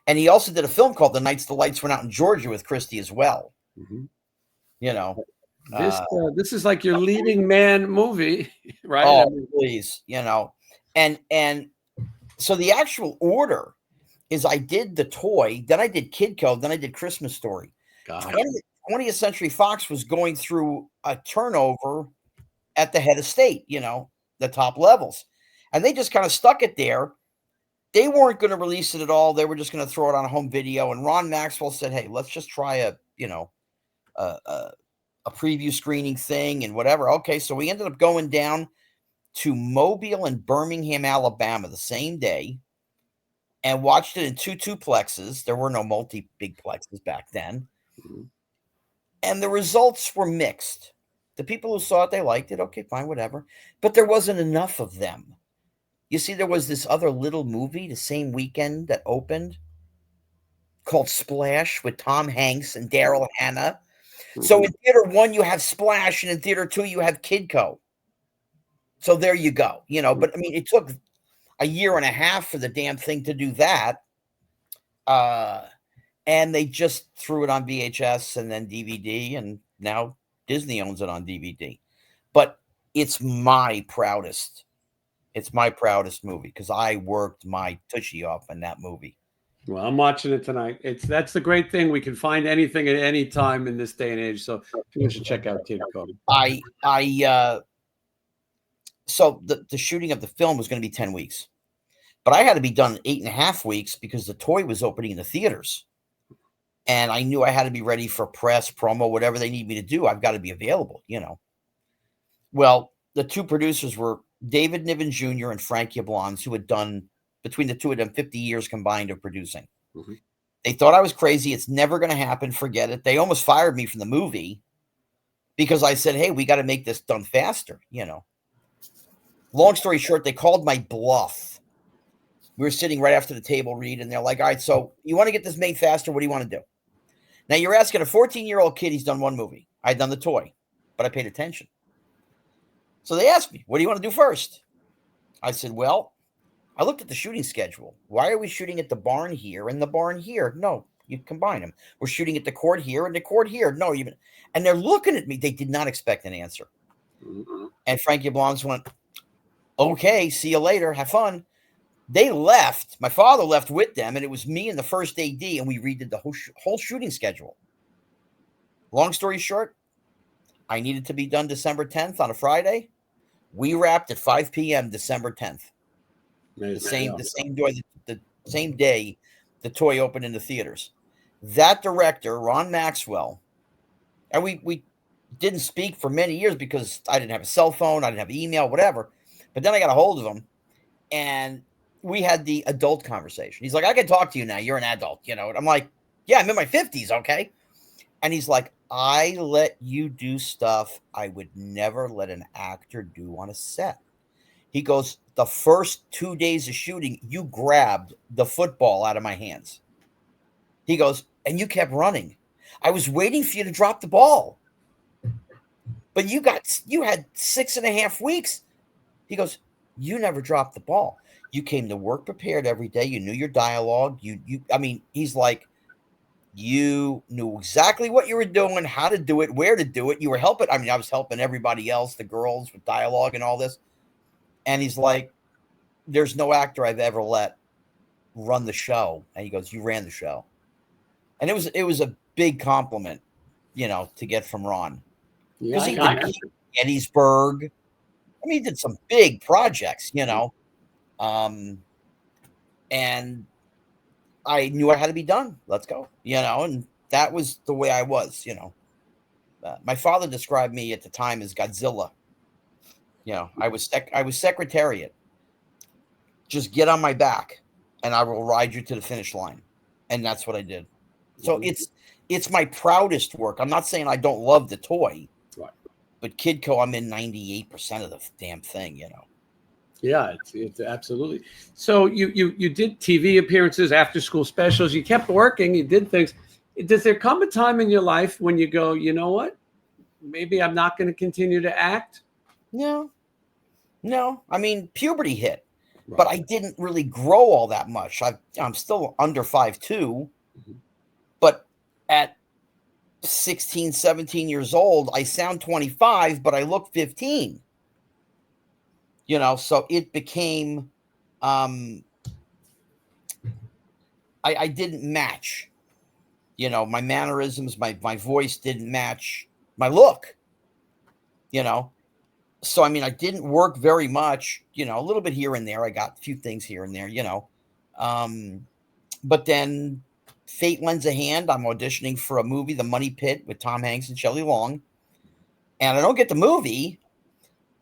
he also did a film called The Nights the Lights Went Out in Georgia with Christy as well. Mm-hmm. This is like your leading man movie, right? Oh, please, and so the actual order is I did the toy, then I did Kidco, then I did Christmas Story. 20th Century Fox was going through a turnover at the head of state, the top levels. And they just kind of stuck it there. They weren't going to release it at all. They were just going to throw it on a home video. And Ron Maxwell said, hey, let's just try a preview screening thing and whatever. Okay, so we ended up going down to Mobile and Birmingham, Alabama the same day and watched it in 2 duplexes. There were no multi-big plexes back then. Mm-hmm. And the results were mixed. The people who saw it, they liked it. Okay, fine, whatever. But there wasn't enough of them. You see, there was this other little movie the same weekend that opened called Splash with Tom Hanks and Daryl Hannah. Mm-hmm. So in theater 1, you have Splash, and in theater 2, you have Kidco. So there you go. But it took a year and a half for the damn thing to do that. And they just threw it on VHS and then DVD, and now Disney owns it on DVD. But it's my proudest movie because I worked my tushy off in that movie. Well, I'm watching it tonight. That's the great thing. We can find anything at any time in this day and age. So you should check out Kidco. So the shooting of the film was going to be 10 weeks, but I had to be done in 8.5 weeks because the toy was opening in the theaters. And I knew I had to be ready for press, promo, whatever they need me to do. I've got to be available, Well, the 2 producers were David Niven Jr. and Frank Yablans, who had done, between the 2 of them, 50 years combined of producing. Mm-hmm. They thought I was crazy. It's never going to happen. Forget it. They almost fired me from the movie because I said, hey, we got to make this done faster, Long story short, they called my bluff. We were sitting right after the table read, and they're like, all right, so you want to get this made faster? What do you want to do? Now, you're asking a 14-year-old kid, he's done one movie. I'd done the toy, but I paid attention. So they asked me, what do you want to do first? I said, well, I looked at the shooting schedule. Why are we shooting at the barn here and the barn here? No, you combine them. We're shooting at the court here and the court here. No, and they're looking at me. They did not expect an answer. Mm-hmm. And Frank Yablans went, okay, see you later. Have fun. They left. My father left with them, and it was me and the first AD, and we redid the whole shooting schedule. Long story short, I needed to be done December 10th on a Friday. We wrapped at 5 p.m. December 10th. The same day the toy opened in the theaters. That director, Ron Maxwell, and we didn't speak for many years because I didn't have a cell phone, I didn't have email, whatever. But then I got a hold of him, and we had the adult conversation. He's like, I can talk to you now. You're an adult, And I'm like, yeah, I'm in my 50s, okay? And he's like, I let you do stuff I would never let an actor do on a set. He goes, the first 2 days of shooting, you grabbed the football out of my hands. He goes, and you kept running. I was waiting for you to drop the ball. But you had 6.5 weeks. He goes, you never dropped the ball. You came to work prepared every day. You knew your dialogue. He's like, you knew exactly what you were doing, how to do it, where to do it. You were helping. I was helping everybody else, the girls with dialogue and all this. And he's like, there's no actor I've ever let run the show. And he goes, you ran the show. And it was a big compliment, to get from Ron. Because he did Gettysburg. He did some big projects, and I knew I had to be done. Let's go, and that was the way I was, My father described me at the time as Godzilla. I was Secretariat. Just get on my back, and I will ride you to the finish line, and that's what I did. So it's my proudest work. I'm not saying I don't love the toy, right? But Kidco, I'm in 98% of the damn thing, Yeah, it's absolutely. So you did TV appearances, after school specials. You kept working. You did things. Does there come a time in your life when you go, you know what? Maybe I'm not going to continue to act? No. Puberty hit, right. But I didn't really grow all that much. I'm still under 5'2", but at 16, 17 years old, I sound 25, but I look 15. So it became, I didn't match, my mannerisms, my voice didn't match my look, So, I didn't work very much, a little bit here and there. I got a few things here and there, but then fate lends a hand. I'm auditioning for a movie, The Money Pit, with Tom Hanks and Shelley Long. And I don't get the movie,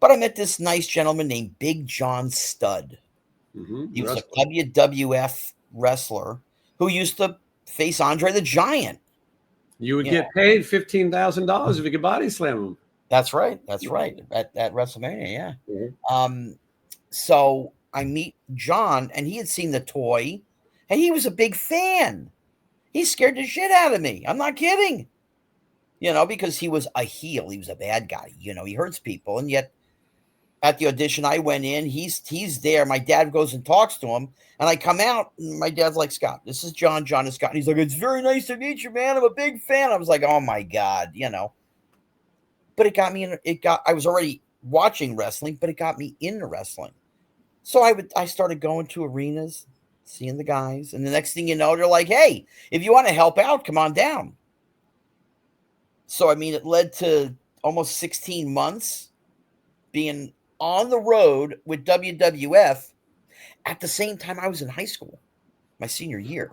but I met this nice gentleman named Big John Studd. He was a WWF wrestler who used to face Andre the Giant. You would get paid $15,000 if you could body slam him. That's right. That's right. At WrestleMania, yeah. Mm-hmm. So I meet John, and he had seen the toy, and he was a big fan. He scared the shit out of me. I'm not kidding. Because he was a heel. He was a bad guy. He hurts people. And yet at the audition, I went in. He's there. My dad goes and talks to him. And I come out, and my dad's like, Scott, this is John. John is Scott. And he's like, it's very nice to meet you, man. I'm a big fan. I was like, oh, my God, But it got me I was already watching wrestling, but it got me into wrestling. So I started going to arenas, seeing the guys. And the next thing you know, they're like, hey, if you want to help out, come on down. So, it led to almost 16 months being on the road with WWF at the same time I was in high school, my senior year.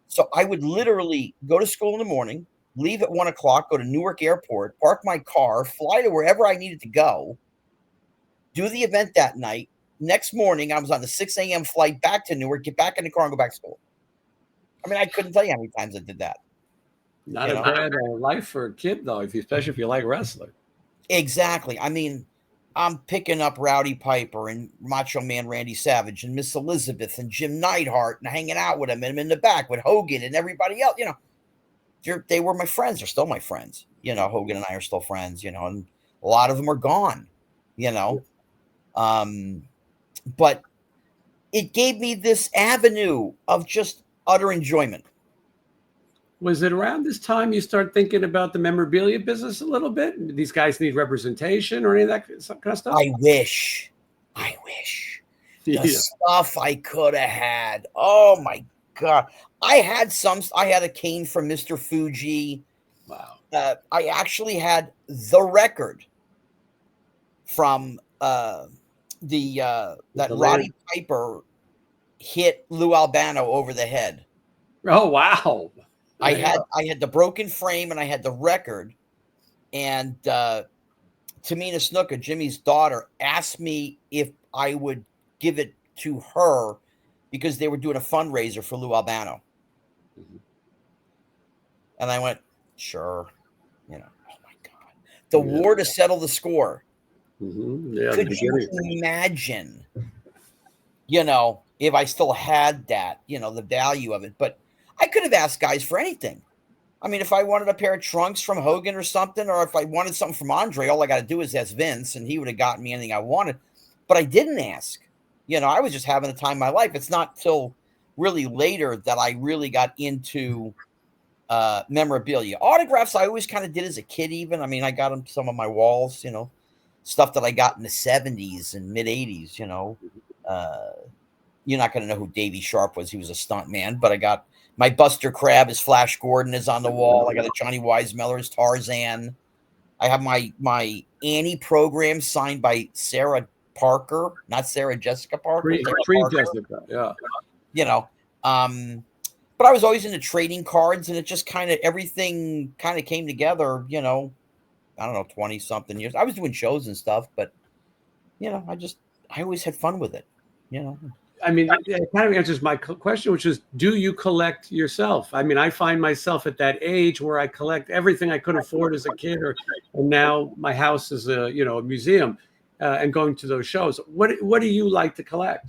So I would literally go to school in the morning, leave at 1 o'clock, go to Newark Airport, park my car, fly to wherever I needed to go, do the event that night. Next morning, I was on the 6 a.m. flight back to Newark, get back in the car, and go back to school. I couldn't tell you how many times I did that. Not a bad life for a kid, though, especially if you like wrestling. Exactly. I'm picking up Rowdy Piper and Macho Man Randy Savage and Miss Elizabeth and Jim Neidhart and hanging out with him, and I'm in the back with Hogan and everybody else. They were my friends. They're still my friends. Hogan and I are still friends, and a lot of them are gone, but it gave me this avenue of just utter enjoyment. Was it around this time you start thinking about the memorabilia business a little bit? These guys need representation or any of that kind of stuff? I wish the stuff I could have had. Oh my God. I had a cane from Mr. Fuji. Wow. I actually had the record from that Roddy Piper hit Lou Albano over the head. Oh, wow. I had the broken frame and I had the record, and Tamina Snuka, Jimmy's daughter, asked me if I would give it to her because they were doing a fundraiser for Lou Albano. Mm-hmm. And I went, sure. You know, oh my God, the Yeah. war to settle the score. Yeah, the Could you beginning. imagine, you know, if I still had that, you know, the value of it? But I could have asked guys for anything. I mean, if I wanted a pair of trunks from Hogan or something, or if I wanted something from Andre, all I got to do is ask Vince, and he would have gotten me anything I wanted. But I didn't ask. You know, I was just having the time of my life. It's not till really later that I really got into memorabilia. Autographs I always kind of did as a kid, even. I mean, I got them some of my walls, you know, stuff that I got in the 70s and mid 80s, you know. You're not going to know who Davy Sharp was. He was a stunt man, but I got my Buster Crab as Flash Gordon is on the wall. I got a Johnny Weissmuller as Tarzan. I have my Annie program signed by Sarah Parker, not Sarah Jessica Parker. Pre Jessica, yeah. You know, but I was always into trading cards, and it just kind of everything kind of came together. You know, I don't know, 20 something years. I was doing shows and stuff, but you know, I always had fun with it. You know. I mean, it kind of answers my question, which is, do you collect yourself? I mean, I find myself at that age where I collect everything I could afford as a kid, and now my house is a museum, and going to those shows. What do you like to collect?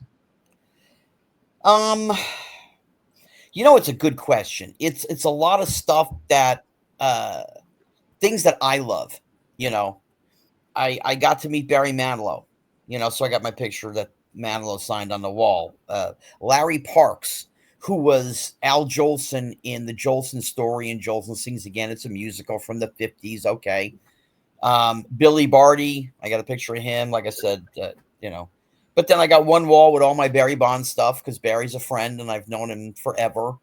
You know, it's a good question. It's a lot of stuff that things that I love. You know, I got to meet Barry Manilow. You know, so I got my picture that Manilow signed on the wall. Larry Parks, who was Al Jolson in the Jolson Story, and Jolson Sings Again. It's a musical from the 50s. Okay. Billy Barty, I got a picture of him. Like I said, you know, but then I got one wall with all my Barry Bonds stuff because Barry's a friend and I've known him forever.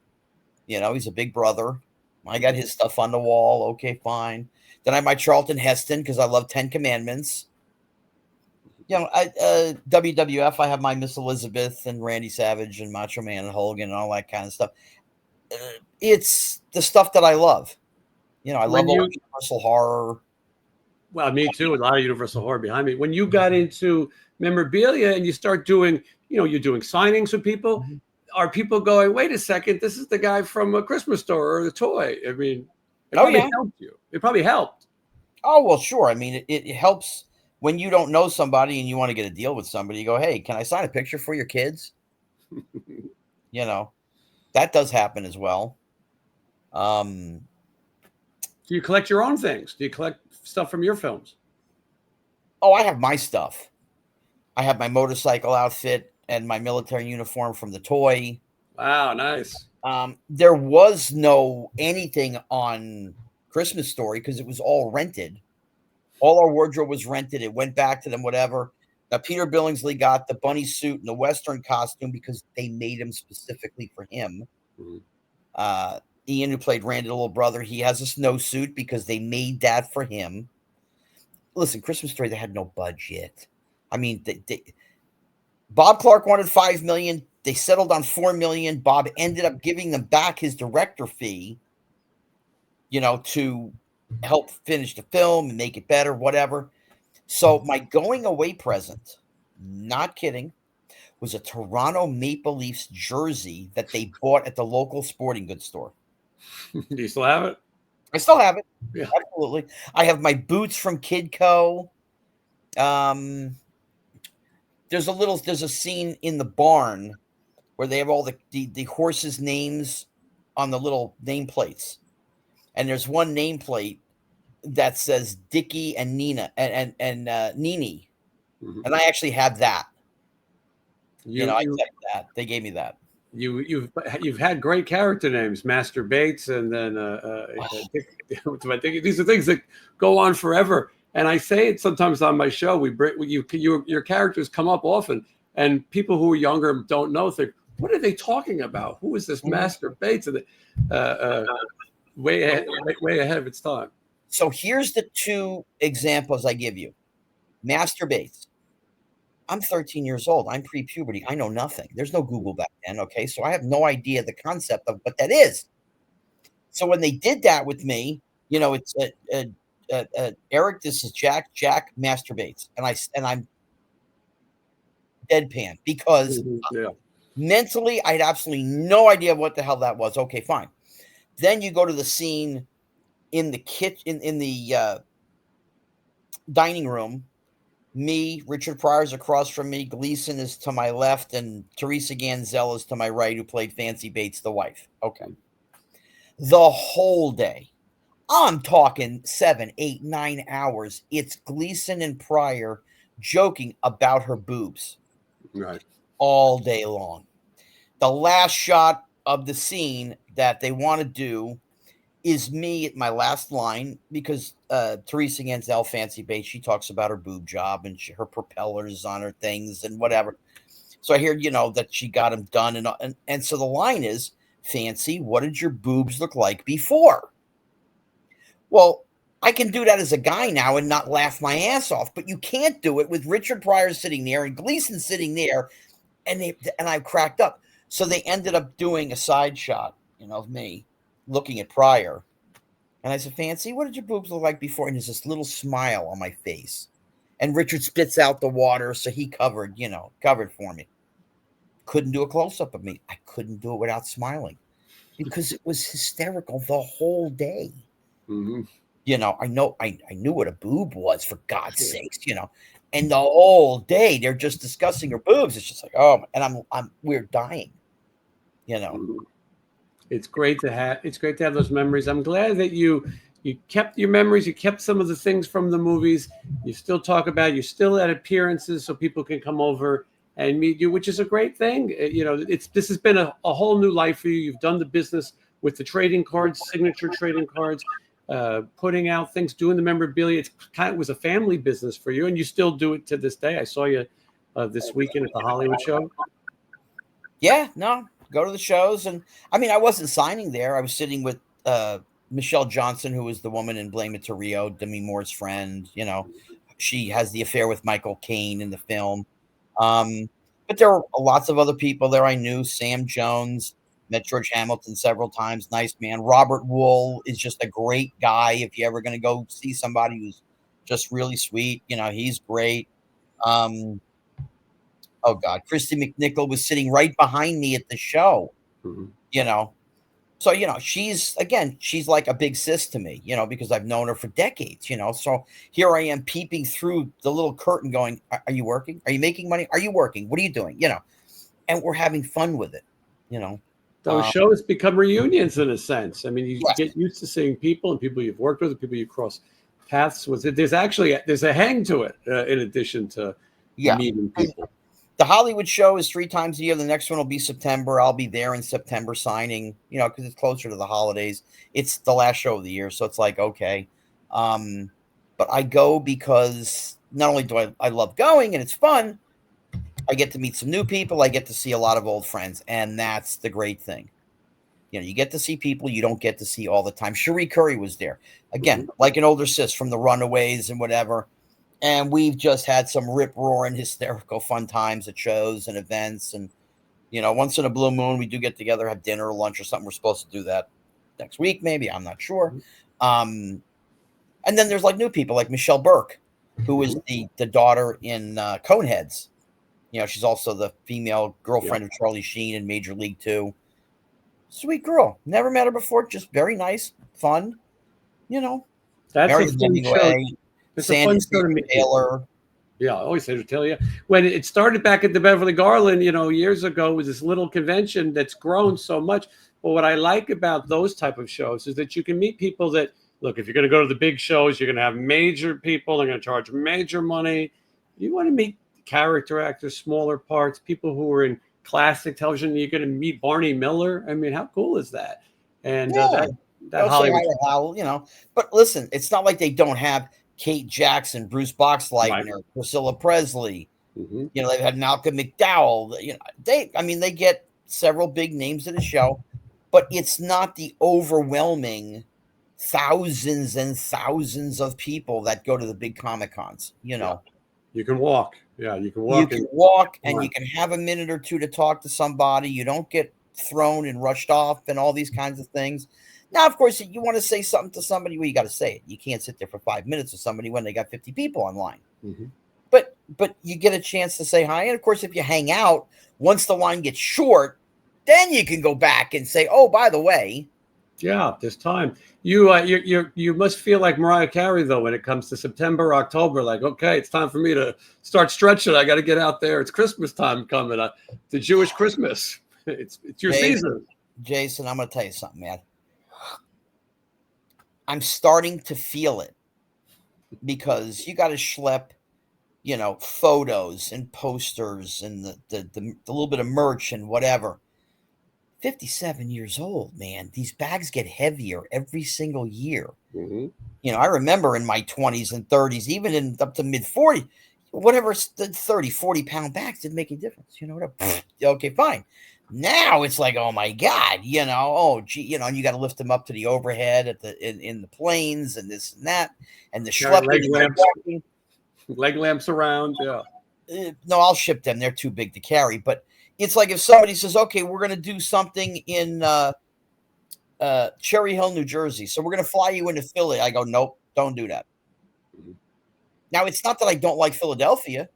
You know, he's a big brother. I got his stuff on the wall. Okay, fine. Then I have my Charlton Heston because I love 10 Commandments. You know, WWF, I have my Miss Elizabeth and Randy Savage and Macho Man and Hogan and all that kind of stuff. It's the stuff that I love. You know, I love old Universal Horror. Well, me too. A lot of Universal Horror behind me. When you got into memorabilia and you start doing, you're doing signings with people, are people going, wait a second, this is the guy from A Christmas Store or The Toy? I mean, it probably helped you. It probably helped. Oh, well, sure. I mean, it helps when you don't know somebody and you want to get a deal with somebody. You go, hey, can I sign a picture for your kids? You know, that does happen as well. Do you collect your own things? Do you collect stuff from your films? Oh, I have my stuff. I have my motorcycle outfit and my military uniform from The Toy. Wow, nice. There was no anything on Christmas Story because it was all rented. All our wardrobe was rented. It went back to them, whatever. Now, Peter Billingsley got the bunny suit and the Western costume because they made him specifically for him. Mm-hmm. Ian, who played Randy, the little brother, he has a snowsuit because they made that for him. Listen, Christmas Story, they had no budget. I mean, Bob Clark wanted $5 million. They settled on $4 million. Bob ended up giving them back his director fee, to help finish the film and make it better, whatever. So my going away present, not kidding, was a Toronto Maple Leafs jersey that they bought at the local sporting goods store. Do you still have it? I still have it. Yeah. Absolutely. I have my boots from Kidco. There's a scene in the barn where they have all the horses' names on the little nameplates. And there's one nameplate that says Dickie and Nina and Nini. Mm-hmm. And I actually have that. I kept that. They gave me that. You've had great character names, Master Bates, and then these are things that go on forever. And I say it sometimes on my show. Your characters come up often, and people who are younger don't know. Think, what are they talking about? Who is this Master Bates? And way ahead of its time. So here's the two examples I give you. Master Bates. I'm 13 years old. I'm pre-puberty. I know nothing. There's no Google back then, okay? So I have no idea the concept of what that is. So when they did that with me, it's Eric, this is Jack, Master Bates. And I'm deadpan because mentally I had absolutely no idea what the hell that was. Okay, fine. Then you go to the scene in the kitchen, in the dining room. Me, Richard Pryor's across from me, Gleason is to my left, and Teresa Ganzel is to my right, who played Fancy Bates, the wife. Okay. The whole day, I'm talking 7, 8, 9 hours. It's Gleason and Pryor joking about her boobs. Right. All day long. The last shot of the scene that they want to do is me at my last line, because Teresa Ganzel, Fancy Bates, she talks about her boob job and her propellers on her things and whatever. So I hear, that she got them done. And so the line is, Fancy, what did your boobs look like before? Well, I can do that as a guy now and not laugh my ass off, but you can't do it with Richard Pryor sitting there and Gleason sitting there, and I cracked up. So they ended up doing a side shot, of me looking at Pryor. And I said, Fancy, what did your boobs look like before? And there's this little smile on my face. And Richard spits out the water, so he covered for me. Couldn't do a close-up of me. I couldn't do it without smiling because it was hysterical the whole day. Mm-hmm. I knew what a boob was, for God's sakes, and the whole day they're just discussing her boobs. It's just like, oh, and we're dying, Mm-hmm. It's great to have those memories. I'm glad that you kept your memories. You kept some of the things from the movies. You still talk about it. You're still at appearances so people can come over and meet you, which is a great thing. This has been a whole new life for you. You've done the business with the trading cards, signature trading cards, putting out things, doing the memorabilia. It was a family business for you, and you still do it to this day. I saw you this weekend at the Hollywood show. Yeah, no, go to the shows. And I wasn't signing there. I was sitting with Michelle Johnson, who was the woman in Blame It to Rio, Demi Moore's friend. She has the affair with Michael Caine in the film. But there were lots of other people there I knew. Sam Jones, met George Hamilton several times. Nice man. Robert Wool is just a great guy. If you're ever going to go see somebody who's just really sweet, he's great. Oh God, Christy McNichol was sitting right behind me at the show. Mm-hmm. So she's like a big sis to me, because I've known her for decades. So here I am peeping through the little curtain, going, "Are you working? Are you making money? Are you working? What are you doing?" And we're having fun with it. Those shows become reunions in a sense. You yes. get used to seeing people and people you've worked with, and people you cross paths with. There's a hang to it in addition to meeting people. The Hollywood show is 3 times a year. The next one will be September. I'll be there in September signing, because it's closer to the holidays. It's the last show of the year, so it's like, okay. But I go because not only do I love going and it's fun, I get to meet some new people. I get to see a lot of old friends, and that's the great thing. You get to see people you don't get to see all the time. Cherie Curry was there. Again, like an older sis from the Runaways and whatever. And we've just had some rip-roaring, hysterical fun times at shows and events. And, once in a blue moon, we do get together, have dinner or lunch or something. We're supposed to do that next week, maybe. I'm not sure. And then there's like new people like Michelle Burke, who is the daughter in Coneheads. She's also the female girlfriend of Charlie Sheen in Major League 2. Sweet girl. Never met her before. Just very nice, fun. That's a fun show. It's a fun show to meet Taylor. Yeah, I always Sandra Taylor. Yeah. When it started back at the Beverly Garland, years ago, it was this little convention that's grown so much. But what I like about those type of shows is that you can meet people that, look, if you're going to go to the big shows, you're going to have major people. They're going to charge major money. You want to meet character actors, smaller parts, people who are in classic television. You're going to meet Barney Miller. How cool is that? And that Hollywood, But listen, it's not like they don't have Kate Jackson, Bruce Boxleitner, Priscilla Presley. Mm-hmm. They've had Malcolm McDowell. They get several big names at the show, but it's not the overwhelming thousands and thousands of people that go to the big Comic Cons. Yeah. You can walk. Yeah, you can walk. You can walk, and you can have a minute or two to talk to somebody. You don't get thrown and rushed off and all these kinds of things. Now, of course, you want to say something to somebody, well, you got to say it. You can't sit there for 5 minutes with somebody when they got 50 people online. Mm-hmm. But you get a chance to say hi. And, of course, if you hang out, once the line gets short, then you can go back and say, oh, by the way, Yeah, this time you must feel like Mariah Carey though when it comes to September, October. Like, okay, it's time for me to start stretching. I got to get out there. It's Christmas time coming. The Jewish Christmas. It's your season. Jason, I'm going to tell you something, man. I'm starting to feel it because you got to schlep, photos and posters and the little bit of merch and whatever. 57 years old, man. These bags get heavier every single year. Mm-hmm. I remember in my 20s and 30s, even in up to mid 40, whatever, the 30, 40-pound bags didn't make a difference. Whatever. Okay, fine. Now it's like, oh my God, oh gee, and you got to lift them up to the overhead in the planes and this and that, and the schlepping and walking. Leg lamps around, yeah. No, I'll ship them. They're too big to carry. But it's like if somebody says, okay, we're going to do something in Cherry Hill, New Jersey, so we're going to fly you into Philly. I go, nope, don't do that. Mm-hmm. Now, it's not that I don't like Philadelphia.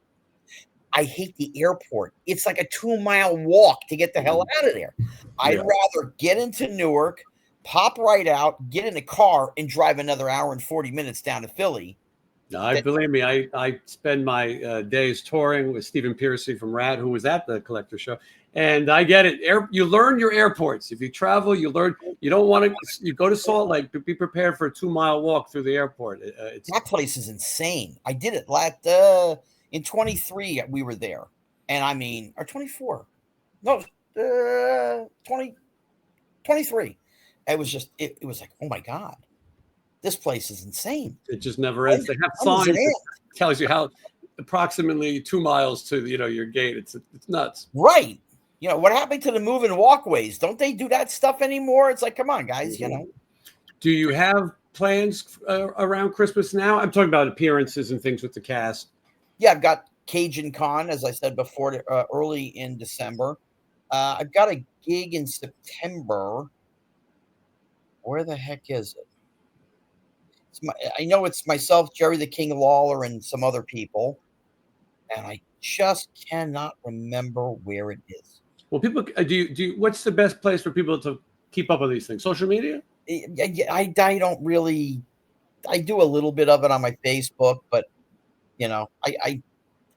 I hate the airport. It's like a 2-mile walk to get the hell out of there. I'd rather get into Newark, pop right out, get in a car, and drive another hour and 40 minutes down to Philly. Believe me, I spend my days touring with Stephen Piercy from RATT, who was at the collector show, and I get it. You learn your airports. If you travel, you learn. You don't want to. You go to Salt Lake, but be prepared for a 2-mile walk through the airport. That place is insane. I did it in 23. We were there, and I mean, or 24. No, 23. It was just. It was like, oh my God. This place is insane. It just never ends. They have signs that tells you how approximately 2 miles to your gate. It's nuts. Right. What happened to the moving walkways? Don't they do that stuff anymore? It's like, come on, guys. Mm-hmm. Do you have plans around Christmas now? I'm talking about appearances and things with the cast. Yeah, I've got Cajun Con, as I said before, early in December. I've got a gig in September. Where the heck is it? I know it's myself, Jerry the King Lawler, and some other people, and I just cannot remember where it is. Well, people, do you? What's the best place for people to keep up with these things? Social media? I don't really. I do a little bit of it on my Facebook, but I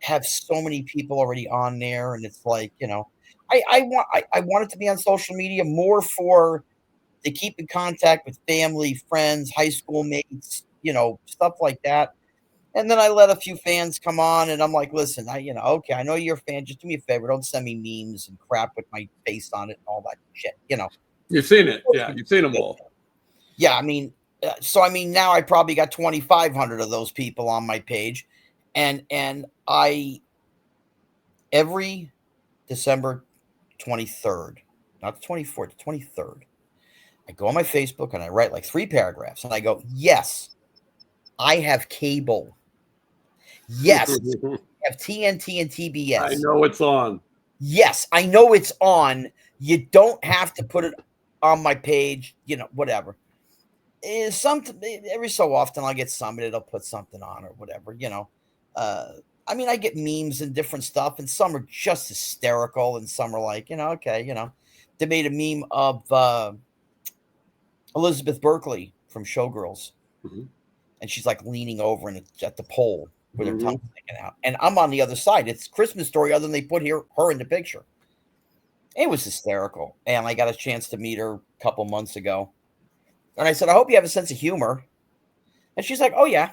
have so many people already on there, and it's like I want it to be on social media more to keep in contact with family, friends, high school mates, stuff like that. And then I let a few fans come on, and I'm like, listen, okay, I know you're a fan. Just do me a favor. Don't send me memes and crap with my face on it and all that shit, You've seen it. Yeah, you've seen them all. Yeah, I mean, now I probably got 2,500 of those people on my page. And I, every December 23rd, not the 24th, the 23rd, I go on my Facebook and I write like 3 paragraphs and I go, yes, I have cable. Yes, I have TNT and TBS. I know it's on. Yes, I know it's on. You don't have to put it on my page, whatever. Every so often I'll get somebody that'll put something on or whatever, I mean, I get memes and different stuff, and some are just hysterical, and some are like, okay, they made a meme of Elizabeth Berkley from Showgirls, and she's like leaning over at the pole with her tongue sticking out, and I'm on the other side. It's Christmas Story, other than they put her in the picture. It was hysterical, and I got a chance to meet her a couple months ago, and I said, I hope you have a sense of humor, and she's like, oh yeah.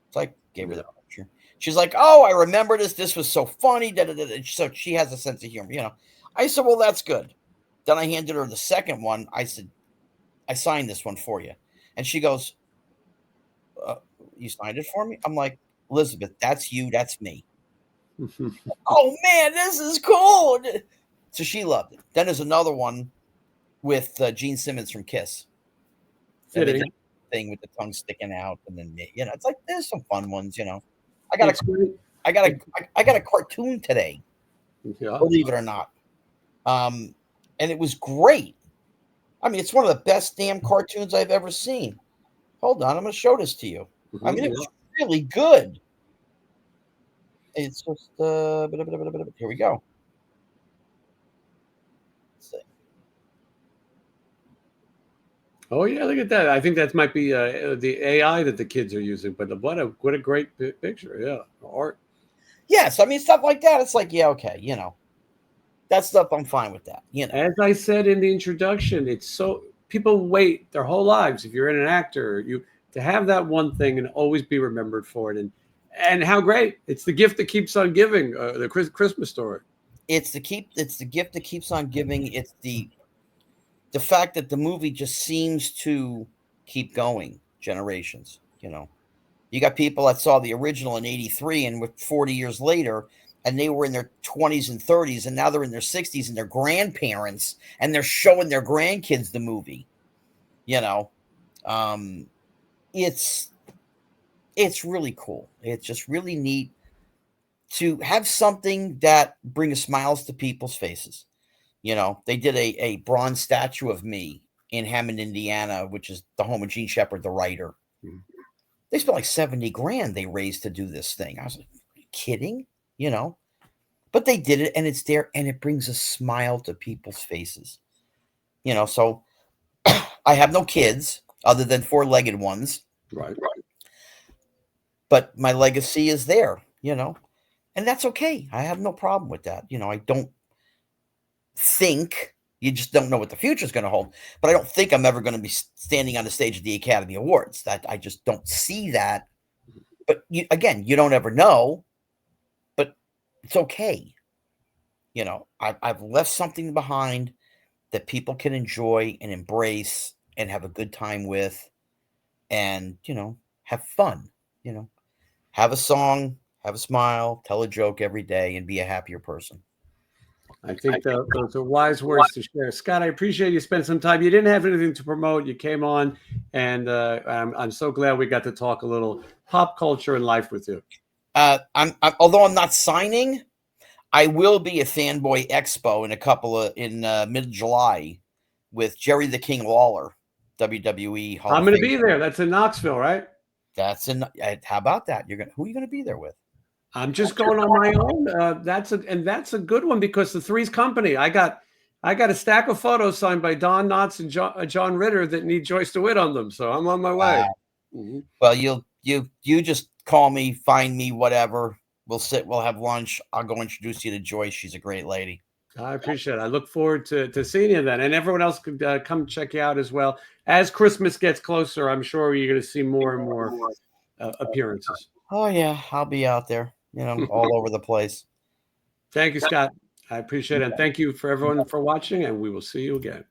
It's like, gave her the picture. She's like, oh, I remember this. This was so funny. So she has a sense of humor, I said, well, that's good. Then I handed her the second one. I said, I signed this one for you. And she goes, you signed it for me? I'm like, Elizabeth, that's you. That's me. Oh, man, this is cool. So she loved it. Then there's another one with Gene Simmons from Kiss. Thing with the tongue sticking out, and then it's like there's some fun ones. I got a cartoon today, believe it or not, and it was great. I mean, it's one of the best damn cartoons I've ever seen. Hold on, I'm going to show this to you. I mean, it was really good. It's just here we go. Let's see. Oh yeah, look at that. I think that might be the AI that the kids are using. But what a great picture. Yeah, art. Yes, I mean stuff like that. It's like, yeah, okay, that stuff I'm fine with that. As I said in the introduction, it's so people wait their whole lives. If you're an actor, you to have that one thing and always be remembered for it, and how great! It's the gift that keeps on giving. The Christmas story. It's the gift that keeps on giving. It's the fact that the movie just seems to keep going generations. You got people that saw the original in '83 and with 40 years later, and they were in their 20s and 30s, and now they're in their 60s and their grandparents, and they're showing their grandkids the movie. You know, um, it's it's really cool. It's just really neat to have something that brings smiles to people's faces. They did a bronze statue of me in Hammond, Indiana, which is the home of Gene Shepard, the writer. Mhm. They spent like 70 grand they raised to do this thing. I was like, are you kidding? But they did it and it's there and it brings a smile to people's faces. So I have no kids other than four-legged ones, Right. but my legacy is there, and that's okay. I have no problem with that. I don't think you just don't know what the future is going to hold, but I don't think I'm ever going to be standing on the stage of the Academy Awards. That I just don't see that. But again, you don't ever know, but it's okay. I've left something behind that people can enjoy and embrace and have a good time with and, have fun, have a song, have a smile, tell a joke every day and be a happier person. I think those are wise words to share. Scott, I appreciate you spent some time. You didn't have anything to promote. You came on, and I'm so glad we got to talk a little pop culture and life with you. Although I'm not signing, I will be at Fanboy Expo in mid-July with Jerry the King Lawler, WWE Hall I'm of going to Fame. be there. That's in Knoxville, right? That's in. How about that? Who are you going to be there with? I'm just going on my own. That's a good one because the Three's Company. I got a stack of photos signed by Don Knotts and John Ritter that need Joyce DeWitt on them. So I'm on my way. Mhm. Well, you just call me, find me, whatever. We'll have lunch. I'll go introduce you to Joyce. She's a great lady. I appreciate it. I look forward to seeing you then. And everyone else could come check you out as well. As Christmas gets closer, I'm sure you're going to see more and more appearances. Oh yeah, I'll be out there, all over the place. Thank you, Scott. I appreciate it. And thank you for everyone for watching, and we will see you again.